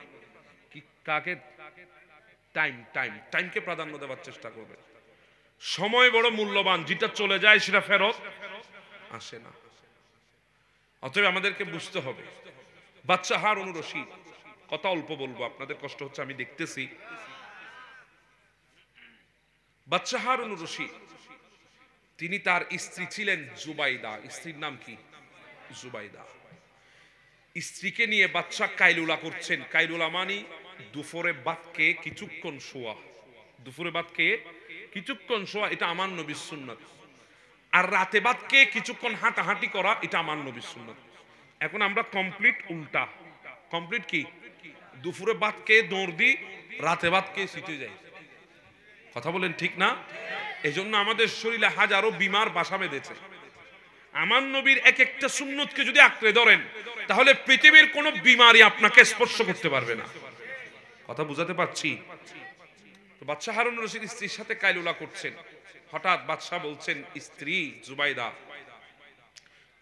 কি কাকে? টাইমকে প্রাধান্য দেওয়ার চেষ্টা করবেন। সময় বড় মূল্যবান, যেটা চলে যায় সেটা ফেরত আসে না। অতএব আমাদেরকে বুঝতে হবে। বাদশা হারুন রশিদ, কথা অল্প বলবো, আপনাদের কষ্ট হচ্ছে আমি দেখতেছি। বাদশা হারুন রশিদ তিনি, তার স্ত্রী ছিলেন জুবাইদা। স্ত্রীর নাম কি? জুবাইদা। স্ত্রীকে নিয়ে বাদশা কাইলুলা করছেন। কাইলুলা মানি দুপুরে বাদকে কিছুক্ষণ শোয়া, দুপুরে বাদকে কিছুক্ষণ শোয়া, এটা আমার নবীর সুন্নাত। আর রাতে বাদকে কিছুক্ষণ হাঁটাহাঁটি করা, এটা আমার নবীর সুন্নাত। এখন আমরা কমপ্লিট উল্টা। কমপ্লিট কি? দুপুরে বাদকে দৌড় দিই, রাতে বাদকে সিটে যাই। কথা বলেন ঠিক না? এজন্য আমাদের শরীরে হাজারো বিমার বাসা বেঁধেছে। আমার নবীর এক একটা সুন্নতকে যদি আঁকড়ে ধরেন তাহলে পৃথিবীর কোনো বিমারি আপনাকে স্পর্শ করতে পারবে না। কথা বুঝাতে পারছি? তো বাদশা হারুন রশিদ স্ত্রীর সাথে কাইলুলা করছেন। হঠাৎ বাদশা বলছেন, স্ত্রী জুবাইদা,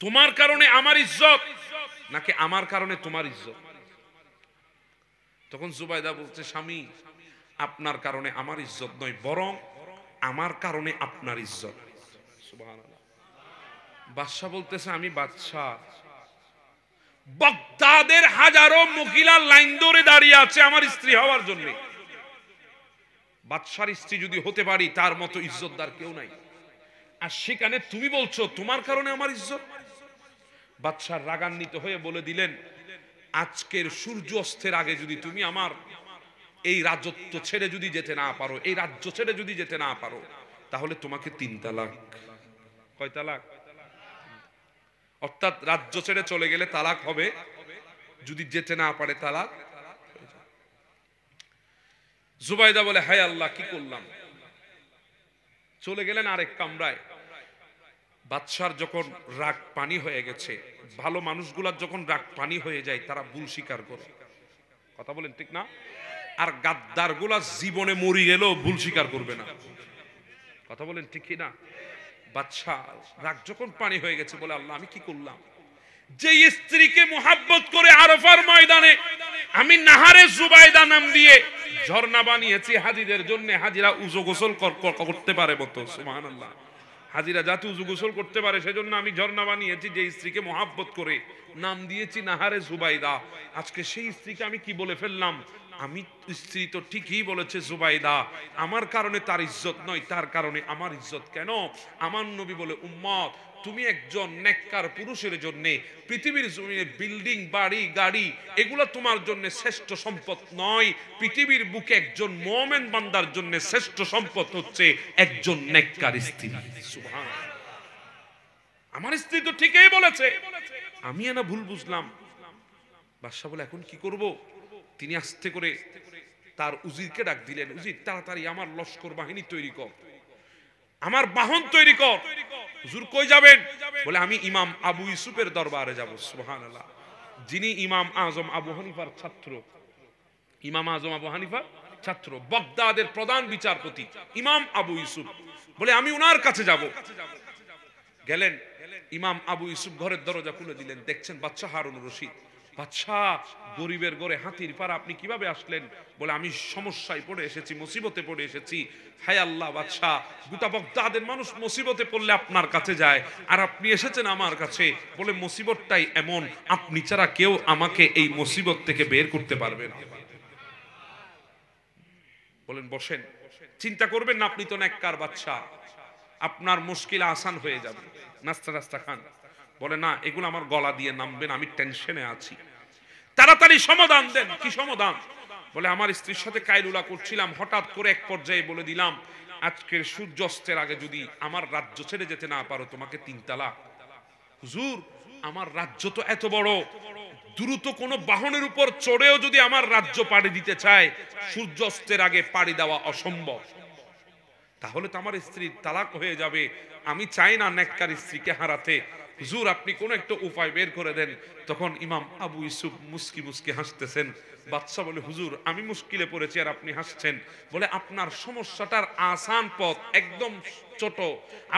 তোমার কারণে আমার ইজ্জত নাকি আমার কারণে তোমার ইজ্জত? তখন জুবাইদা বলছে, স্বামী, আপনার কারণে আমার ইজ্জত নয়, বরং আমার কারণে আপনার ইজ্জত। সুবহানাল্লাহ। বাদশা বলতেছে, আমি বাদশা, বাগদাদের হাজারো মহিলা লাইন ধরে দাঁড়িয়ে আছে আমার স্ত্রী হওয়ার জন্য। বাদশার স্ত্রী যদি হতে পারি, তার মতো ইজ্জতদার কেউ নাই। আর সেখানে তুমি বলছো তোমার কারণে আমার ইজ্জত। বাদশা রাগান্বিত হয়ে বলে দিলেন, আজকের সূর্য অস্তের আগে যদি তুমি আমার এই রাজত্ব ছেড়ে যদি যেতে না পারো, এই রাজ্য ছেড়ে যদি যেতে না পারো, তাহলে তোমাকে 3 তালাক। কয় তালাক? অর্থাৎ রাজ্য ছেড়ে চলে গেলে তালাক হবে, যদি যেতে না পারে তালাক। জুবাইদা বলে, হায় আল্লাহ, কি করলাম? চলে গেলেন আরেক কামরায়। বাদশার যখন রাগ পানি হয়ে গেছে, ভালো মানুষগুলার যখন রাগ পানি হয়ে যায় তারা ভুল স্বীকার করে। কথা বলেন ঠিক না? আর গাদ্দার গুলা জীবনে মরি গেলেও ভুল স্বীকার করবে না। কথা বলেন ঠিক না? বাদশা রাগ যখন পানি হয়ে গেছে, বলে, আল্লাহ, আমি কি করলাম? যে স্ত্রীকে মুহাব্বত করে আরাফার ময়দানে আমি নাহারে জুবাইদা নাম দিয়ে ঝর্ণা বানিয়েছি হাজীদের জন্য, হাজীরা উযু গোসল করতে পারে মতো। সুবহানাল্লাহ। হাজীরা যাতে উযু গোসল করতে পারে সেজন্য আমি ঝর্ণা বানিয়েছি। যে স্ত্রীকে মুহাব্বত করে নাম দিয়েছি নাহারে জুবাইদা, আজকে সেই স্ত্রীকে আমি কি বলে ফেললাম? আমি স্ত্রী তো ঠিকই বলেছে জুবাইদা, আমার কারণে তার ইজ্জত নয়, তার কারণে আমার ইজ্জত। কেন? আমার নবী বলে, উম্মত, তুমি একজন নেককার পুরুষের জন্য পৃথিবীর জমিনে বিল্ডিং, বাড়ি, গাড়ি এগুলো তোমার জন্য শ্রেষ্ঠ সম্পদ নয়। পৃথিবীর বুকে একজন মুমিন বান্দার জন্য শ্রেষ্ঠ সম্পদ হচ্ছে একজন নেককার স্ত্রী। সুবহানাল্লাহ। আমার স্ত্রী তো ঠিকই বলেছে, আমি না ভুল বুঝলাম। বাদশা বলে, এখন কি করব? তিনি আস্তে করে তার উজিরকে ডাক দিলেন, উজির, তাড়াতাড়ি আমার লস্কর বাহিনী তৈরি কর, আমার বাহন তৈরি কর। হুজুর, কই যাবেন? বলে, আমি ইমাম আবু ইউসুফের দরবারে যাব। সুবহানাল্লাহ। যিনি ইমাম আজম আবু হানিফার ছাত্র। ইমাম আজম আবু হানিফার ছাত্র, বাগদাদের প্রধান বিচারপতি ইমাম আবু ইউসুফ। বলে, আমি উনার কাছে যাব। গেলেন, ইমাম আবু ইউসুফ ঘরের দরজা খুলে দিলেন। দেখছেন বাদশা হারুন রশিদ। বাদশা, গরিবের ঘরে হাতির পাড়া, আপনি কিভাবে আসলেন? বলে, আমি সমস্যায় পড়ে এসেছি, মুসিবতে পড়ে এসেছি। হায় আল্লাহ বাদশা, গোটা বাগদাদের মানুষ মুসিবতে পড়লে আপনার কাছে যায়, আর আপনি এসেছেন আমার কাছে। বলে, মুসিবতটাই এমন, আপনি ছাড়া কেউ আমাকে এই মুসিবত থেকে বের করতে পারবে না। বলেন, বসেন, চিন্তা করবেন না, আপনি তো নেককার বাদশা, আপনার মুশকিল আসান হয়ে যাবে, নাস্তা নাস্তা খান। বলে, না, এগুলো আমার গলা দিয়ে নামবেন, আমি টেনশনে আছি, তাড়াতাড়ি সমাধান দেন। কি সমাধান? বলে আমার স্ত্রীর সাথে কাইলুলা করছিলাম, হঠাৎ করে এক পর্যায়ে বলে দিলাম আজকের সূর্যাস্তের আগে যদি আমার রাজ্য ছেড়ে যেতে না পারো তোমাকে 3 তালাক। হুজুর আমার রাজ্য তো এত বড়, দ্রুত কোনো বাহনের উপর চড়েও যদি আমার রাজ্য পাড়ি দিতে চায় সূর্যাস্তের আগে পাড়ি দেওয়া অসম্ভব, তাহলে তো আমার স্ত্রীর তালাক হয়ে যাবে। আমি চাই না নেককার স্ত্রীকে হারাতে, হুজুর আপনি কোন একটা উপায় বের করে দেন। তখন ইমাম আবু ইউসুফ মুস্কি মুস্কি হাসতেছেন। বাদশা বলে হুজুর আমি মুশকিলে পড়েছি আর আপনি হাসছেন। বলে আপনার সমস্যাটার আসান পথ একদম ছোট,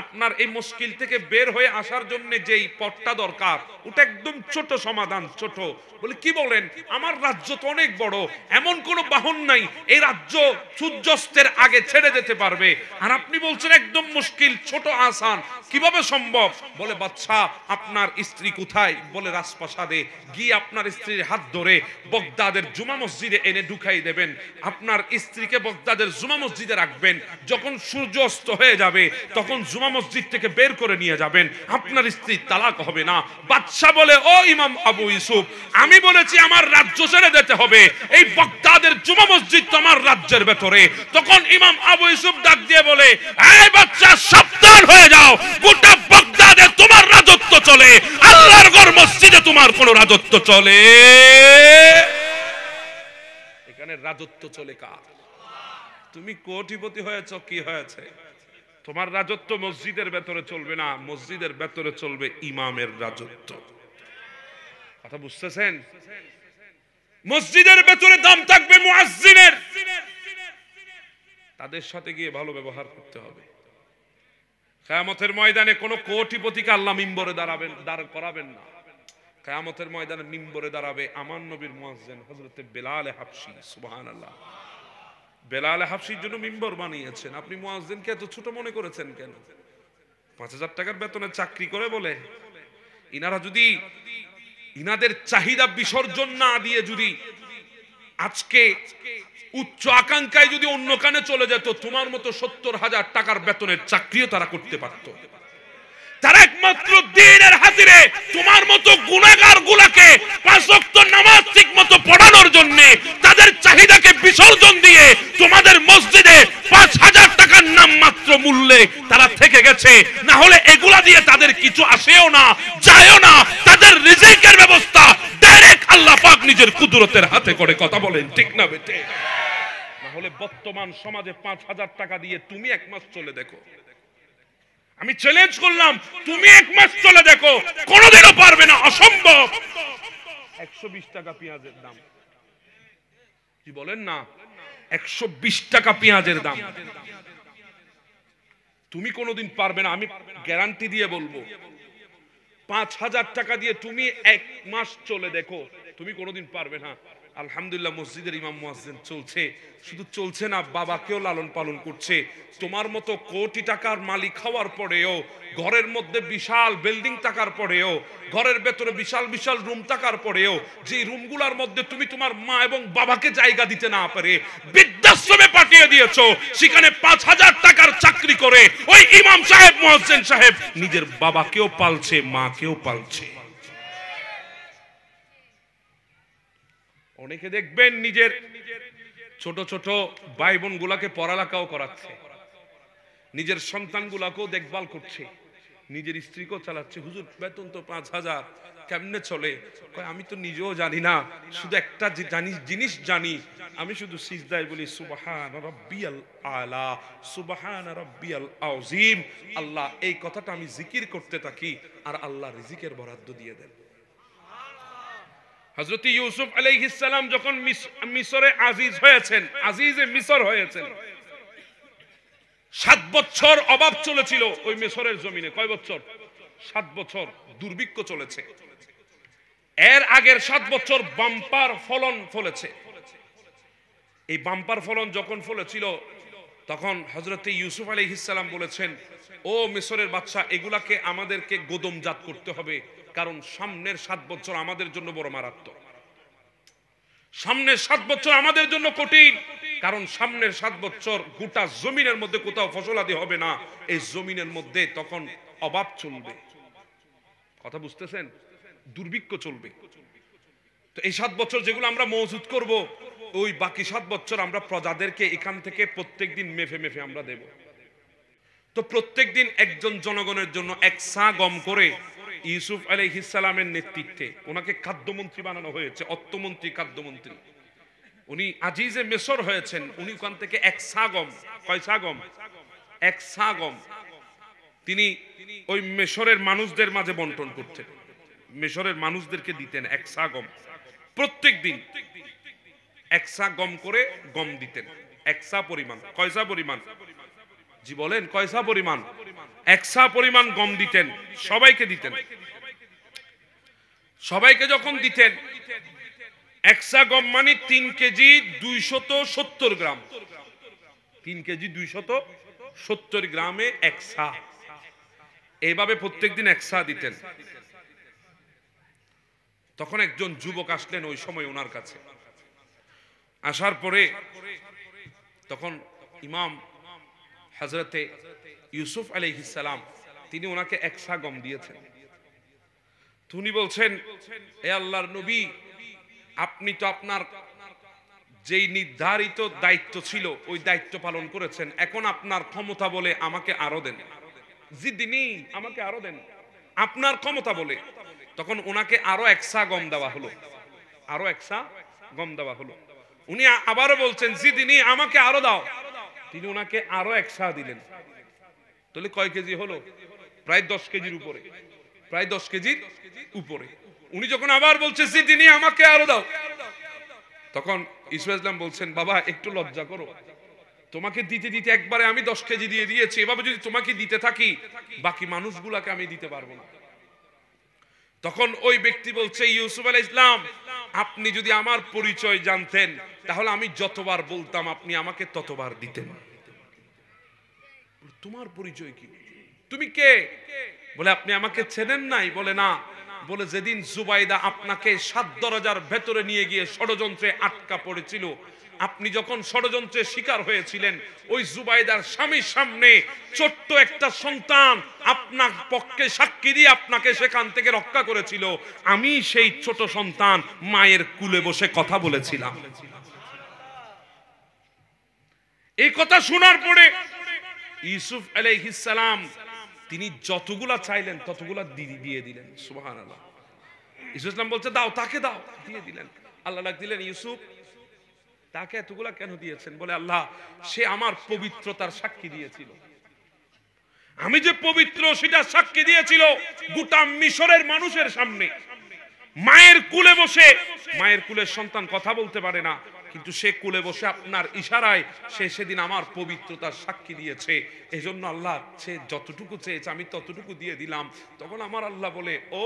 আপনার এই মুশকিল থেকে বের হয়ে আসার জন্য যেই পথটা দরকার ওটা একদম ছোট সমাধান, ছোট। বলে কি বলেন? আমার রাজ্য তো অনেক বড়, এমন কোন বাহন নাই এই রাজ্য সূর্যাস্তের আগে ছেড়ে যেতে পারবে, আর আপনি বলছেন একদম মুশকিল, ছোট আসান, কিভাবে সম্ভব? বলে বাদশা আপনার স্ত্রী কোথায়? বলে রাজপ্রাসাদে। গিয়ে আপনার স্ত্রীর হাত ধরে বগদাদের জুমা মসজিদে এনে ঢুকাই দেবেন, আপনার স্ত্রীকে বগদাদের জুমা মসজিদে রাখবেন, যখন সূর্য অস্ত হয়ে যাবে তখন জুমা মসজিদ থেকে বের করে নিয়ে যাবেন, আপনার স্ত্রী তালাক হবে না। বাদশা বলে ও ইমাম আবু ইউসুফ আমি বলেছি আমার রাজ্য ছেড়ে যেতে হবে, এই বগদাদের জুমা মসজিদ তো আমার রাজ্যের ভেতরে। তখন ইমাম আবু ইউসুফ ডাক দিয়ে বলে এই বাচ্চা সাবধান হয়ে যাও, গোটা বগদাদে তোমার রাজত্ব চলে, আল্লাহর ঘর মসজিদে তোমার কোন রাজত্ব চলে? এখানে রাজত্ব চলে কার? তুমি কোটিপতি হয়েছ কি হয়েছে, তোমার রাজত্ব মসজিদের ভেতরে চলবে না, মসজিদের ভেতরে চলবে ইমামের রাজত্ব। কথা বুঝতেছেন? মসজিদের ভেতরে দাম থাকবে মুয়াজ্জিনের, তাদের সাথে গিয়ে ভালো ব্যবহার করতে হবে। কিয়ামতের ময়দানে কোন কোটিপতিকে আল্লাহ মিম্বরে দাঁড় করাবেন না। কিয়ামতের ময়দানে মিম্বরে দাঁড়াবে আমার নবীর মুয়াজ্জিন হযরতে বেলাল হাবশী। সুবহানাল্লাহ। বেলাল হাবশীর জন্য মিম্বর বানিয়েছেন, আপনি মুয়াজ্জিনকে এত ছোট মনে করেছেন কেন? 5000 টাকার বেতনে চাকরি করে বলে। ইনারা যদি ইনাদের চাহিদা বিসর্জন না দিয়ে যদি আজকে উচ্চ আকাঙ্ক্ষায় যদি অন্য কানে চলে যেত, তোমার মতো 70,000 টাকার বেতনের চাকরিও তারা করতে পারত। তারা একমাত্র দ্বীনের হাজিরে তোমার মতো গুনাহগার গুলাকে 5 ওয়াক্ত নামাজ ঠিকমতো পড়ানোর জন্য তাদের চাহিদাকে বিসর্জন দিয়ে তোমাদের মসজিদে 5,000 টাকার নাম মাত্র মূল্যে তারা থেকে গেছে। না হলে এগুলা দিয়ে তাদের কিছু আসেও না, যায়ও না, তাদের রিজিকের ব্যবস্থা ডাইরেক্ট আল্লাহ পাক নিজের কুদরতের হাতে করে। কথা বলেন ঠিক না বেটে? না হলে বর্তমান সমাজে 5,000 টাকা দিয়ে তুমি 1 মাস চলে দেখো, আমি চ্যালেঞ্জ করলাম তুমি 1 মাস চলে দেখো, কোনোদিনও পারবে না, অসম্ভব। 120 টাকা পেঁয়াজের দাম, কি বলেন না? 120 টাকা পেঁয়াজের দাম, তুমি কোনোদিন পারবে না, আমি গ্যারান্টি দিয়ে বলবো। 5,000 টাকা দিয়ে তুমি 1 মাস চলে দেখো, তুমি কোনোদিন পারবে না। আলহামদুলিল্লাহ মসজিদের ইমাম মুয়াজ্জিন চলছে, শুধু চলছে না, বাবাকেও লালন পালন করছে। তোমার মতো কোটি টাকার মালিক হওয়ার পরেও, ঘরের মধ্যে বিশাল বিল্ডিং থাকার পরেও, ঘরের ভেতরে বিশাল বিশাল রুম থাকার পরেও, যে রুমগুলোর মধ্যে তুমি তোমার মা এবং বাবাকে জায়গা দিতে না পারে বৃদ্ধাশ্রমে পাঠিয়ে দিয়েছো, সেখানে 5,000 টাকার চাকরি করে ওই ইমাম সাহেব মুয়াজ্জিন সাহেব নিজের বাবাকেও পালছে, মাকেও পালছে। অনেকে দেখবেন নিজের ছোট ছোট ভাই বোন গুলাকে পড়ালেখাও করাচ্ছে, নিজের সন্তান গুলাকেও দেখভাল করছে, নিজের স্ত্রীকেও চালাচ্ছে। হুজুর বেতন তো 5,000, কেমনে চলে? আমি তো নিজেও জানি না, শুধু একটা জিনিস জানি, আমি শুধু সিজদায় বলি সুবহান রাব্বিয়াল আলা, সুবহান রাব্বিয়াল আযীম। আল্লাহ, এই কথাটা আমি জিকির করতে থাকি আর আল্লাহ রিজিকের বরাদ্দ দিয়ে দেন। হযরত ইউসুফ আলাইহিস সালাম যখন মিশরে আজিজ হয়েছেন, আজিজে মিশর হয়েছেন, 7 বছর অভাব চলেছিল ওই মিশরের জমিনে। কয় বছর? 7 বছর দুর্ভিক্ষ চলেছে। এর আগের 7 বছর বাম্পার ফলন ফলেছে। এই বাম্পার ফলন যখন ফলেছিল তখন হযরত ইউসুফ আলাইহিস সালাম বলেছেন, ও মিশরের বাদশা, এগুলাকে আমাদেরকে গোদমজাত করতে হবে, কারণ সামনের 7 বছর আমাদের জন্য বড় মারাত্মক। সামনের 7 বছর আমাদের জন্য কঠিন, কারণ সামনের 7 বছর গোটা জমিনের মধ্যে কোথাও ফসলাদি হবে না, এই জমিনের মধ্যে তখন অভাব চলবে। কথা বুঝতেছেন? দুর্ভিক্ষ চলবে। তো এই 7 বছর যেগুলো আমরা মওজুদ করব, ওই বাকি 7 বছর আমরা প্রজাদেরকে এখান থেকে প্রত্যেকদিন মেফে মেফে আমরা দেব। তো প্রত্যেকদিন একজন জনগণের জন্য এক সা গম করে ইউসুফ আলাইহিস সালামের নেতৃত্বে ওনাকে খাদ্যমন্ত্রী বানানো হয়েছে, অর্থমন্ত্রী, খাদ্যমন্ত্রী। উনি আজিজে মিশর হয়েছেন। উনি ওখান থেকে এক সা গম, কয় সা গম? এক সা গম তিনি ওই মিশরের মানুষদের মাঝে বন্টন করতেন, মিশরের মানুষদেরকে দিতেন এক সা গম। প্রত্যেক দিন এক সা গম করে গম দিতেন, এক সা পরিমাণ। কয় সা পরিমাণ? জি বলেন, কয় সা পরিমাণ? এক সা পরিমাণ গম দিতেন, সবাইকে দিতেন। সবাইকে যখন দিতেন, এক সা গম মানে 3 কেজি 270 গ্রাম। 3 কেজি 270 গ্রামে এক সা। এইভাবে প্রত্যেকদিন এক সা দিতেন। তখন একজন যুবক আসলেন ওই সময় ওনার কাছে। আসার পরে তখন ইমাম হযরতে ইউসুফ আলাইহিস সালাম তিনি ওনাকে এক সা গম দিয়েছেন। তিনি বলছেন, হে আল্লাহর নবী, আপনি তো আপনার যেই নির্ধারিত দায়িত্ব ছিল ওই দায়িত্ব পালন করেছেন, এখন আপনার ক্ষমতা বলে আমাকে আরো দেন। জিদিনি, আমাকে আরো দেন আপনার ক্ষমতা বলে। তখন ওনাকে আরো এক সা গম দেওয়া হলো, আরো এক সা গম দেওয়া হলো। উনি আবারও বলছেন, জিদিনি, আমাকে আরো দাও। তিনি ওনাকে আরো এক সা দিলেন। তাহলে কয় কেজি হলো? প্রায় 10 কেজির উপরে, প্রায় 10 কেজির উপরে। উনি যখন আবার বলছে, জিদিনি, আমাকে আরো দাও, তখন ইসুফ ইসলাম বলছেন, বাবা একটু লজ্জা করো, তোমাকে দিতে দিতে একবারে আমি 10 কেজি দিয়ে দিয়েছি, এভাবে যদি তোমাকে দিতে থাকি বাকি মানুষগুলাকে আমি দিতে পারবো না। তখন ওই ব্যক্তি বলছে, ইউসুফ আলাইহিস সালাম, আপনি যদি আমার পরিচয় জানতেন তাহলে আমি যতবার বলতাম আপনি আমাকে ততবার দিতেন। তোমার পরিচয় কি? তুমি কে? বলে, আপনি আমাকে চেনেন নাই? বলে, না। বলে, যেদিন জুবাইদা আপনাকে 7 দরজার ভেতরে নিয়ে গিয়ে ষড়যন্ত্রে আটকা পড়েছিল, আপনি যখন ষড়যন্ত্রের শিকার হয়েছিলেন, ওই জুবাইদার স্বামীর সামনে ছোট্ট একটা সন্তান আপনার পক্ষে সাক্ষী দিয়ে আপনাকে সেখান থেকে রক্ষা করেছিল। আমি সেই ছোট সন্তান মায়ের কুলে বসে কথা বলেছিলাম। এই কথা শোনার পরে ইউসুফ আলাইহিস সালাম তিনি যতগুলা চাইলেন ততগুলা দিয়ে দিলেন। সুবহানাল্লাহ। ইউসুফ ইসলাম বলছে, দাও, তাকে দাও, দিয়ে দিলেন। আল্লাহ ডাক দিলেন, ইউসুফ, তাকে এতগুলা কেন দিয়েছেন? বলে, আল্লাহ, সে আমার পবিত্রতার সাক্ষী দিয়েছিল। আমি যে পবিত্র সেটা সাক্ষী দিয়েছিল গোটা মিশরের মানুষের সামনে। মায়ের কুলে বসে, মায়ের কুলের সন্তান কথা বলতে পারে না, কিন্তু সে কুলে বসে আপনার ইশারায় সে সেদিন আমার পবিত্রতার সাক্ষী দিয়েছে। এই জন্য আল্লাহ, সে যতটুকু চেয়েছে আমি ততটুকু দিয়ে দিলাম। তখন আমার আল্লাহ বলে, ও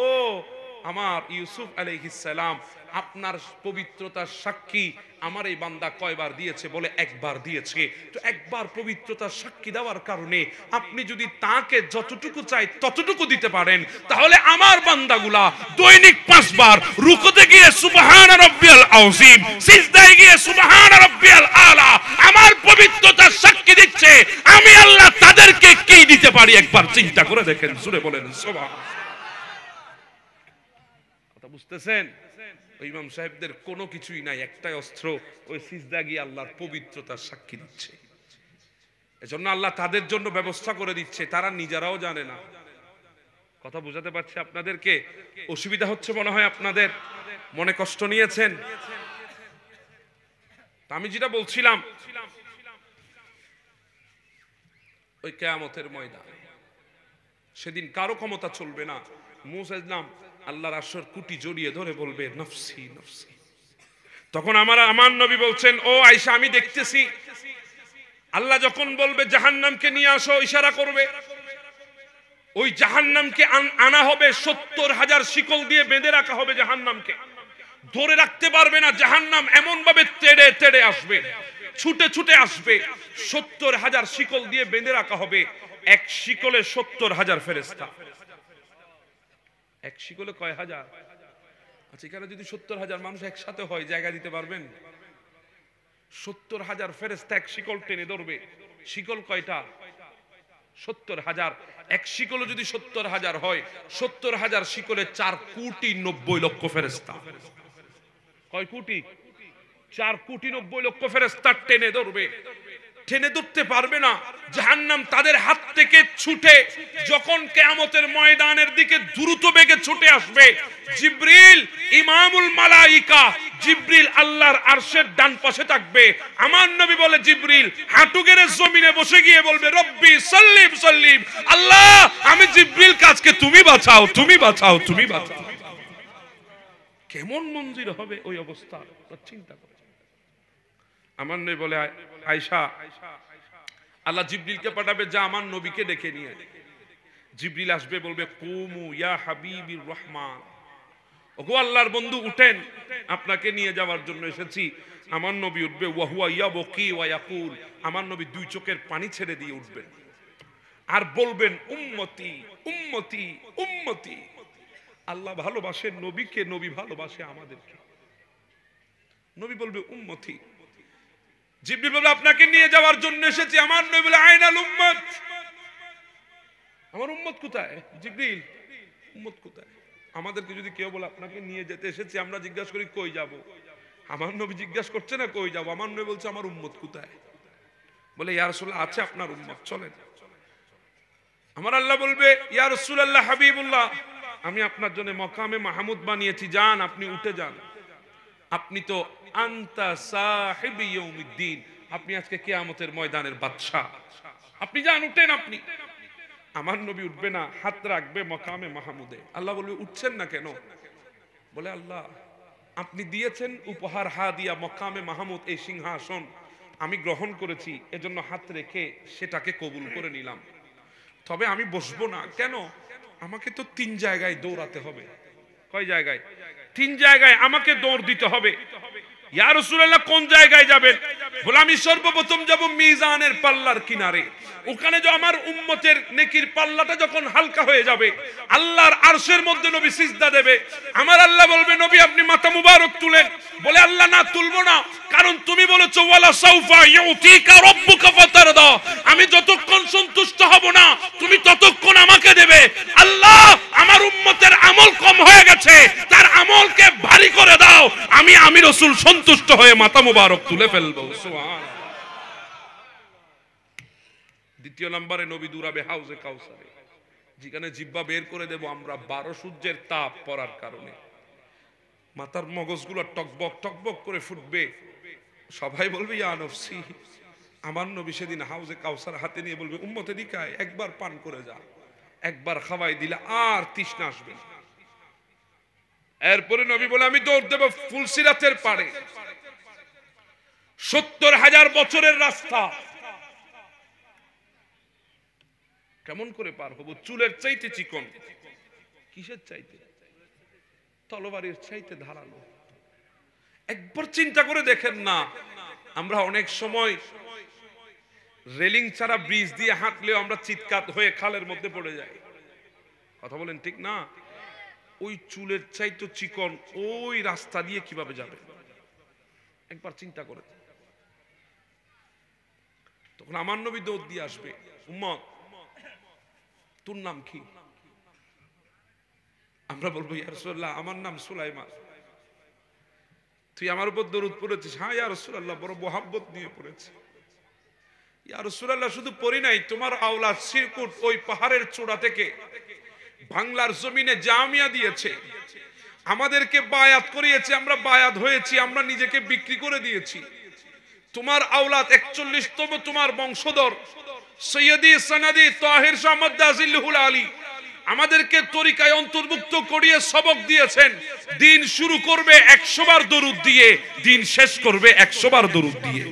আমার ইউসুফ আলাইহিস সালাম, আপনার পবিত্রতার সাক্ষী আমার এই বান্দা কয়বার দিয়েছে? বলে, একবার দিয়েছে। তো একবার পবিত্রতার সাক্ষী দেওয়ার কারণে আপনি যদি তাকে যতটুকু চাই ততটুকু দিতে পারেন, তাহলে আমার বান্দাগুলা দৈনিক 5 বার রুকুতে গিয়ে সুবহান রাব্বিয়াল আযীম, সিজদায় গিয়ে সুবহান রাব্বিয়াল আলা আমার পবিত্রতার সাক্ষী দিচ্ছে। আমি আল্লাহ তাদেরকে কি দিতে পারি একবার চিন্তা করে দেখেন। জোরে বলেন সুবহান। কথা বুঝতেছেন? ইমাম সাহেবদের কোনো কিছুই নাই, একটাই অস্ত্র, ওই সিজদা গিয়ে আল্লাহর পবিত্রতার সাক্ষী দিচ্ছে। এজন্য আল্লাহ তাদের জন্য ব্যবস্থা করে দিচ্ছে, তারা নিজেরাও জানে না। কথা বুঝাতে পারছি আপনাদেরকে? অসুবিধা হচ্ছে মনে হয় আপনাদের, মনে কষ্ট নিয়েছেন। আমি যেটা বলছিলাম, ওই কিয়ামতের ময়দান, সেদিন কারো ক্ষমতা চলবে না। মুসা ইসলাম আল্লাহর আরশের কুটি জড়িয়ে ধরে বলবে, নফসি নফসি। তখন আমার নবী বলছেন, ও আয়েশা, আমি দেখতেছি আল্লাহ যখন বলবে জাহান্নামকে নিয়ে আসো, ইশারা করবে, ওই জাহান্নামকে আনা হবে, 70,000 শিকল দিয়ে বেঁধে রাখা হবে। জাহান্নামকে ধরে রাখতে পারবে না। জাহান্নাম এমন ভাবে তেড়ে তেড়ে আসবে, ছুটে ছুটে আসবে। 70,000 শিকল দিয়ে বেঁধে রাখা হবে। এক শিকলে 70,000 ফেরেশতা। এক শিকলে কয় হাজার? আচ্ছা, এখানে যদি 70,000 মানুষ একসাথে হয়, জায়গা দিতে পারবেন? 70,000 ফেরেশতা এক শিকল টেনে ধরবে। শিকল কয়টা? 70,000। এক শিকলে যদি 70,000 হয়, 70,000 শিকলে 4,90,00,000 ফেরেশতা। কয় কোটি? 4,90,00,000 ফেরেশতা টেনে ধরবে, টেনে ধরতে পারবে না। জাহান্নাম তাদের হাত থেকে ছুটে যখন কিয়ামতের ময়দানের দিকে দ্রুত বেগে ছুটে আসবে, জিবরিল ইমামুল মালাইকা, জিবরিল আল্লাহর আরশের ডান পাশে থাকবে। আমার নবী বলে জিবরিল হাঁটু গেড়ে জমিনে বসে গিয়ে বলবে রব্বি সাল্লিম সাল্লিম, আল্লাহ আমি জিবরিল কাজকে তুমি বাঁচাও, তুমি বাঁচাও, তুমি বাঁচাও। কেমন মঞ্জির হবে ওই অবস্থা, চিন্তা করো। আমার নবী বলে আয়েশা, আল্লাহ জিবরিলকে পাঠাবে, যা আমার নবীকে ডেকে নিয়ে। জিবরিল আসবে, বলবে কুমু ইয়া হাবিবির রহমান, ওগো আল্লাহর বন্ধু উঠেন, আপনাকে নিয়ে যাওয়ার জন্য এসেছি। আমার নবী উঠবে, ওয়া হুয়া ইয়াবকি ওয়া ইয়াকুল, আমার নবী দুই চোখের পানি ছেড়ে দিয়ে উঠবেন আর বলবেন উম্মতি উম্মতি উম্মতি। আল্লাহ ভালোবাসেন নবীকে, নবী ভালোবাসে আমাদেরকে। নবী বলবে উম্মতি। জিবরিল বলবে আপনাকে নিয়ে যাওয়ার জন্য এসেছি। আমার নবী বলে আইনাল উম্মত, আমার উম্মত কোথায়? জিবরিল উম্মত কোথায়? আমাদেরকে যদি কেউ বলে আপনাকে নিয়ে যেতে এসেছি, আমরা জিজ্ঞাসা করি কই যাব? আমার নবী জিজ্ঞাসা করছে না কই যাব, আমার নবী বলছে আমার উম্মত কোথায়? বলে ইয়া রাসূলুল্লাহ আছে আপনার উম্মত, চলেন। আমার আল্লাহ বলবে ইয়া রাসূলুল্লাহ হাবিবুল্লাহ, আমি আপনার জন্য মাকামে মাহমুদ বানিয়েছি, যান আপনি উঠে যান। আপনি তো আনতা সাহিবি ইয়াউমিদ্দিন, আপনি আজকে কিয়ামতের ময়দানের বাদশা, আপনি যান উঠেন আপনি। আমার নবী উঠবে না, হাত রাখবে মাকামে মাহমুদে। আল্লাহ বলবে উঠছেন না কেন? বলে আল্লাহ আপনি দিয়েছেন উপহার হাদিয়া মাকামে মাহমুদ, এই সিংহাসন আমি গ্রহণ করেছি, এজন্য হাত রেখে সেটাকে কবুল করে নিলাম। তবে আমি বসবো না। কেন? আমাকে তো 3 জায়গায় দৌড়াতে হবে। কয় জায়গায়? 3 জায়গায় আমাকে দৌড় দিতে হবে। ইয়া রাসূলুল্লাহ কোন জায়গায় যাবেন? বলে আমি সর্বপ্রথম যাব মিজানের পাল্লার কিনারে। ওখানে যে আমার উম্মতের নেকির পাল্লাটা যখন হালকা হয়ে যাবে, আল্লাহর আরশের মধ্যে নবী সিজদা দেবে। আমার আল্লাহ বলবে নবী আপনি মাথা মুবারক তুলেন। বলে আল্লাহ না তুলবো না, কারণ তুমি বলেছো ওয়ালা সাউফা ইউতিকা রাব্বুকা ফাতারদা, আমি যতক্ষণ সন্তুষ্ট হব না তুমি ততক্ষণ আমাকে দেবে। আল্লাহ আমার উম্মতের আমল কম হয়ে গেছে, তার আমলকে ভারী করে দাও, আমি রাসূল সন্তুষ্ট হয়ে মাথা মুবারক তুলে ফেলবো। সুবহান। দ্বিতীয় নম্বরে নবী দৌড়াবে হাউজে কাউসারে, যেখানে জিহ্বা বের করে দেব আমরা 12 সূর্যের তাপ পড়ার কারণে। মাথার মগজগুলো টকবক টকবক করে ফুটবে। সবাই বলবে ইয়া নফসি। আমার নবী সেদিন হাউজে কাউসার হাতে নিয়ে বলবে উম্মতে দিকায় একবার পান করে যা, একবার খাওয়াই দিলে আর তৃষ্ণা আসবে না। এরপরে নবী বলে আমি দৌড় দেব ফুলসিরাতের পাড়ে, 70,000 বছরের রাস্তা। কেমন করে পার হবো? চুলের চাইতে চিকন। কিসের চাইতে? তলবারের চাইতে ধারালো। একবার চিন্তা করে দেখেন না, আমরা অনেক সময় রেলিং ছাড়া ব্রিজ দিয়ে হাঁটলেও আমরা চিৎকার হয়ে খালের মধ্যে পড়ে যাই। কথা বলেন ঠিক না? ওই চুলের চাইতে চিকন ওই রাস্তা দিয়ে কিভাবে যাবে? একবার চিন্তা করে। তখন আমার নবী দৌড় দিয়ে আসবে, উম্মত তোর নাম কি? আমরা বলবো ইয়া রাসূলুল্লাহ আমার নাম সুলাইমান। তুই আমার উপর দরুদ পড়েছিস? হ্যাঁ ইয়া রাসূলুল্লাহ বড় মোহাব্বত নিয়ে পড়েছি। ইয়া রাসূলুল্লাহ শুধু পড়ি নাই, তোমার আওলাদ সিরকুট ওই পাহাড়ের চূড়া থেকে বাংলার জমিনে জামিয়া দিয়েছে, আমাদেরকে বায়াত করিয়েছে, আমরা বায়াত হয়েছি, আমরা নিজেকে বিক্রি করে দিয়েছি। তোমার আওলাদ 41তম তোমার বংশধর সৈয়দি সনদি তাহির শাহ মাদ্দাজিল্লুহুল আলী আমাদেরকে তরিকায় অন্তর্ভুক্ত করিয়ে সবক দিয়েছেন। দিন শুরু করবে 100 বার দরুদ দিয়ে, দিন শেষ করবে 100 বার দরুদ দিয়ে।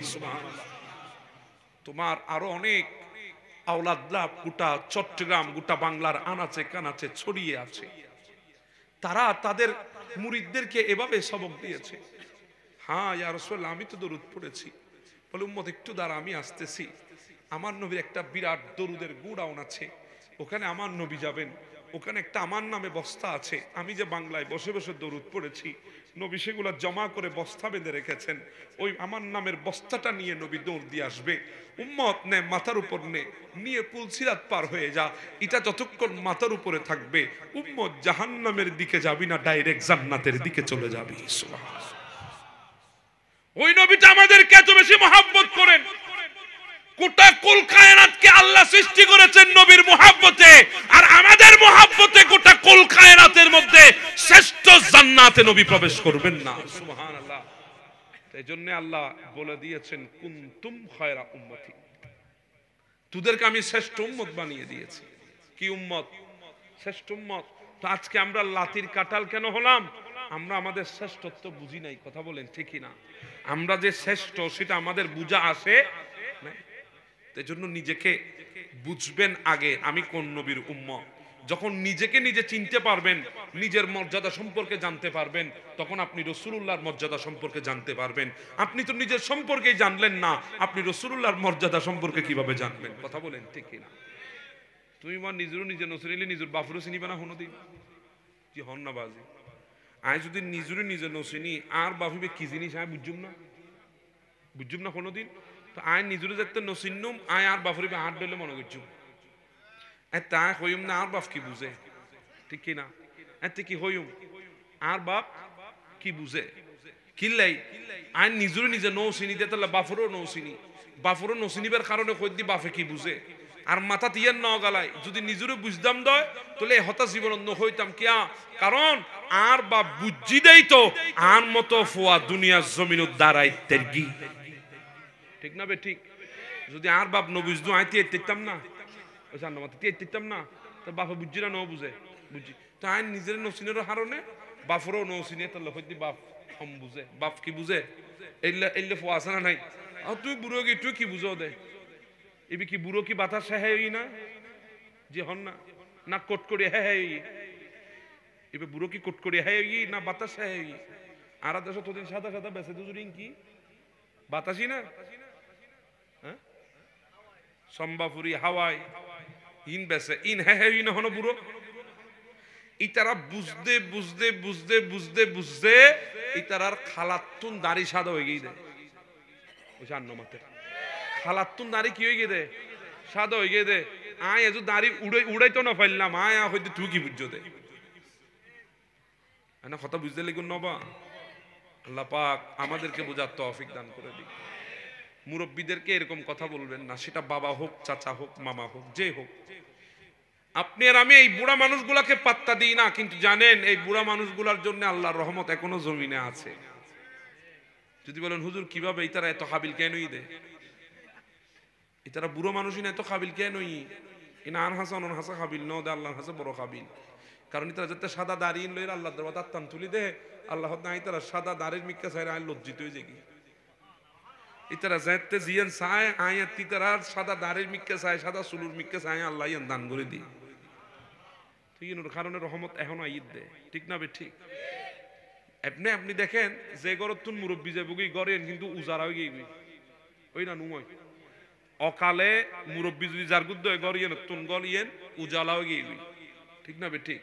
তোমার আরো অনেক আওলাদরা গোটা চট্টগ্রাম, গোটা বাংলার আনাচে কানাচে ছড়িয়ে আছে। তারা তাদের মুরিদদেরকে এভাবে সবক দিয়েছে। হ্যাঁ ইয়া রাসূলুল্লাহ আমি তো দরুদ পড়েছি। বলে উম্মত একটু দাঁড়া, আমি আসতেছি। আমার নবীর একটা বিরাট দরুদের গোডাউন আছে, ওখানে আমার নবী যাবেন। ওখানে একটা আমার নামে বস্তা আছে, আমি যে বাংলায় বসে বসে দরুদ পড়েছি, নবী সেগুলো জমা করে বস্তা বেঁধে রেখেছেন। ওই আমার নামের বস্তাটা নিয়ে নবী দৌড় দিয়ে আসবে। উম্মত নে মাথার উপর নিয়ে পুলসিরাত পার হয়ে যা। এটা যতক্ষণ মাথার উপরে থাকবে উম্মত জাহান্নামের দিকে যাবি না, ডাইরেক্ট জান্নাতের দিকে চলে যাবি। সুবহানাল্লাহ। ওই নবীটা আমাদেরকে এত বেশি মহব্বত করেন। গোটা কুল কায়নাতকে আল্লাহ সৃষ্টি করেছেন নবীর মহব্বতে, আর আমাদের মহব্বতে গোটা কুল কায়নাতের মধ্যে শ্রেষ্ঠ জান্নাতে নবী প্রবেশ করবেন না। সুবহানাল্লাহ। এই জন্য আল্লাহ বলে দিয়েছেন কুনতুম খায়রা উম্মতি, তোদেরকে আমি শ্রেষ্ঠ উম্মত বানিয়ে দিয়েছি। কি উম্মত? শ্রেষ্ঠ উম্মত। তো আজকে আমরা লাতির কাটাল কেন হলাম? আমরা আমাদের শ্রেষ্ঠত্ব বুঝি নাই। কথা বলেন ঠিক না? আমরা যে শ্রেষ্ঠ সেটা আমাদের বুঝা আসে না। এই জন্য নিজেকে বুঝবেন আগে আমি কোন নবীর উম্মত। যখন নিজেকে নিজে চিনতে পারবেন, নিজের মর্যাদা সম্পর্কে জানতে পারবেন, তখন আপনি রাসূলুল্লাহর মর্যাদা সম্পর্কে জানতে পারবেন। আপনি তো নিজের সম্পর্কেই জানলেন না, আপনি রাসূলুল্লাহর মর্যাদা সম্পর্কে কিভাবে জানবেন? কথা বলেন ঠিক না? তুমি মা নিজেরও নিজে নসিলে নিজের বাপুরও চিনিবে না কোনোদিন। কি হন না বাজি? আয় যদি নিজেরও নিজে নসিনি আর বাপিবে কি জিনিস আয় বুঝুম না কোনোদিন। তো আয় নিজেরও যাতে নসিন্নুম আয় আর বাপুরিবে হাত ডলে মনে করছুম। তা হইম না আর বাপ কি বুঝে? ঠিক কিনা? এতে কি হইম আর বাপ কি বুঝে? কিল্লাই আয় নিজেরও নিজে নৌসিনি দে তাহলে বাপুরও নৌসিনি, বাপুরও নসিনিবার কারণে কই দি বাপে কি বুঝে। আর মাথা তিয়ার ন গালায় যদি নিজেরও বুঝতাম দয় তাহলে হতা জীবন হইতাম কিয়া। কারণ আর বাপ বুঝি দেই তো আর মতো ফোয়া দুনিয়ার জমিন দাঁড়াই তেরগি। ঠিক না বে ঠিক? যদি আর বাপ ন বুঝতো আয় তিয়ার তিরতাম না, ওই সান্ন মাথা তিয়ার তিরতাম না, তো বাপে বুঝি না ন বুঝে বুঝি। তো আয় নিজের নসিনেরও হারণে বাপরও নসিনে তাহলে হইতে বাপ কম বুঝে। বাপ কি বুঝে? এলে ফোয়া আছে না নাই? আর তুই বুড়ো গিয়ে তুই কি বুঝো দে? এবি কি বুড়ো কি বাতাস হ্যাঁ না যে হন না না কোট করে হ্যাঁ এবে বুড়ো কি কোট করে হ্যাঁ না বাতাস হ্যাঁ। আর দেশ তোদিন সাদা সাদা বেসে দুজুরিং কি বাতাসই না? হ্যাঁ সম্বাপুরি হাওয়াই ইন বেসে ইন হ্যাঁ না হনো বুড়ো। ইতারা বুঝতে বুঝতে বুঝতে বুঝতে বুঝতে ইতারার খালাতুন দাড়ি সাদা হয়ে গিয়ে দেয়। ওই সান্ন মাতে খালাতুন দাড়ি কি হয়ে গিয়ে দে? সাদা হয়ে গিয়ে দে। আয় এজু দাড়ি উড়াই তো না পাইলাম আয় হইতে তুই কি বুঝছো দে? না কথা বুঝতে লেগুন নবা। আল্লাহ পাক আমাদেরকে বোঝার তৌফিক দান করে দিক। মুরব্বীদেরকে এরকম কথা বলবেন না, সেটা বাবা হোক, চাচা হোক, মামা হোক, যে হোক। আপনি আর আমি এই বুড়া মানুষগুলাকে পাত্তা দিই না, কিন্তু জানেন এই বুড়া মানুষগুলার জন্য আল্লাহর রহমত এখনো জমিনে আছে। যদি বলেন হুজুর কিভাবে ইতারা এত কাবিল কেনই দে? ইতারা বুড়ো মানুষই না এত কাবিল কেনই? ইনা আর হাসান হাসা কাবিল ন দে আল্লাহর হাসা বড় কাবিল। কারণ ইতারা যাতে সাদা দাড়ি লইরা আল্লাহ দরবার তান তুলি দে আল্লাহ না ইতারা সাদা দাড়ির মিক্কা চাই আয় লজ্জিত হয়ে যাই। ইতারা যাতে জিয়ান চায় আয় তিতারা সাদা দাড়ির মিক্কা চায়, সাদা চুলুর মিক্কা চায় আল্লাহ ইয়ান দান করে দিই। ঠিক কারণে রহমত এখনো ঈদ দে। ঠিক না বে ঠিক? আপনি দেখেন যে গরতুন মুরব্বী যাবো গড়ে কিন্তু উজারা হয়ে গিয়ে ওই না নুয় অকালে মুরব্বী যদি যার গুদ্ধ গড়িয়েন তুন গড়িয়েন উজালা হয়ে গিয়ে। ঠিক না বে ঠিক?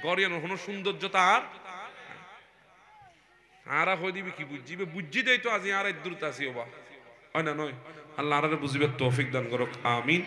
গড়িয়েন কোনো সৌন্দর্যতা আর হয়ে দিবি কি বুঝিবে বুঝি দেই তো আজি আর দ্রুত আসি ওবা হয় না নয়। আল্লাহ বুঝিবে তৌফিক দান করুক আমিন।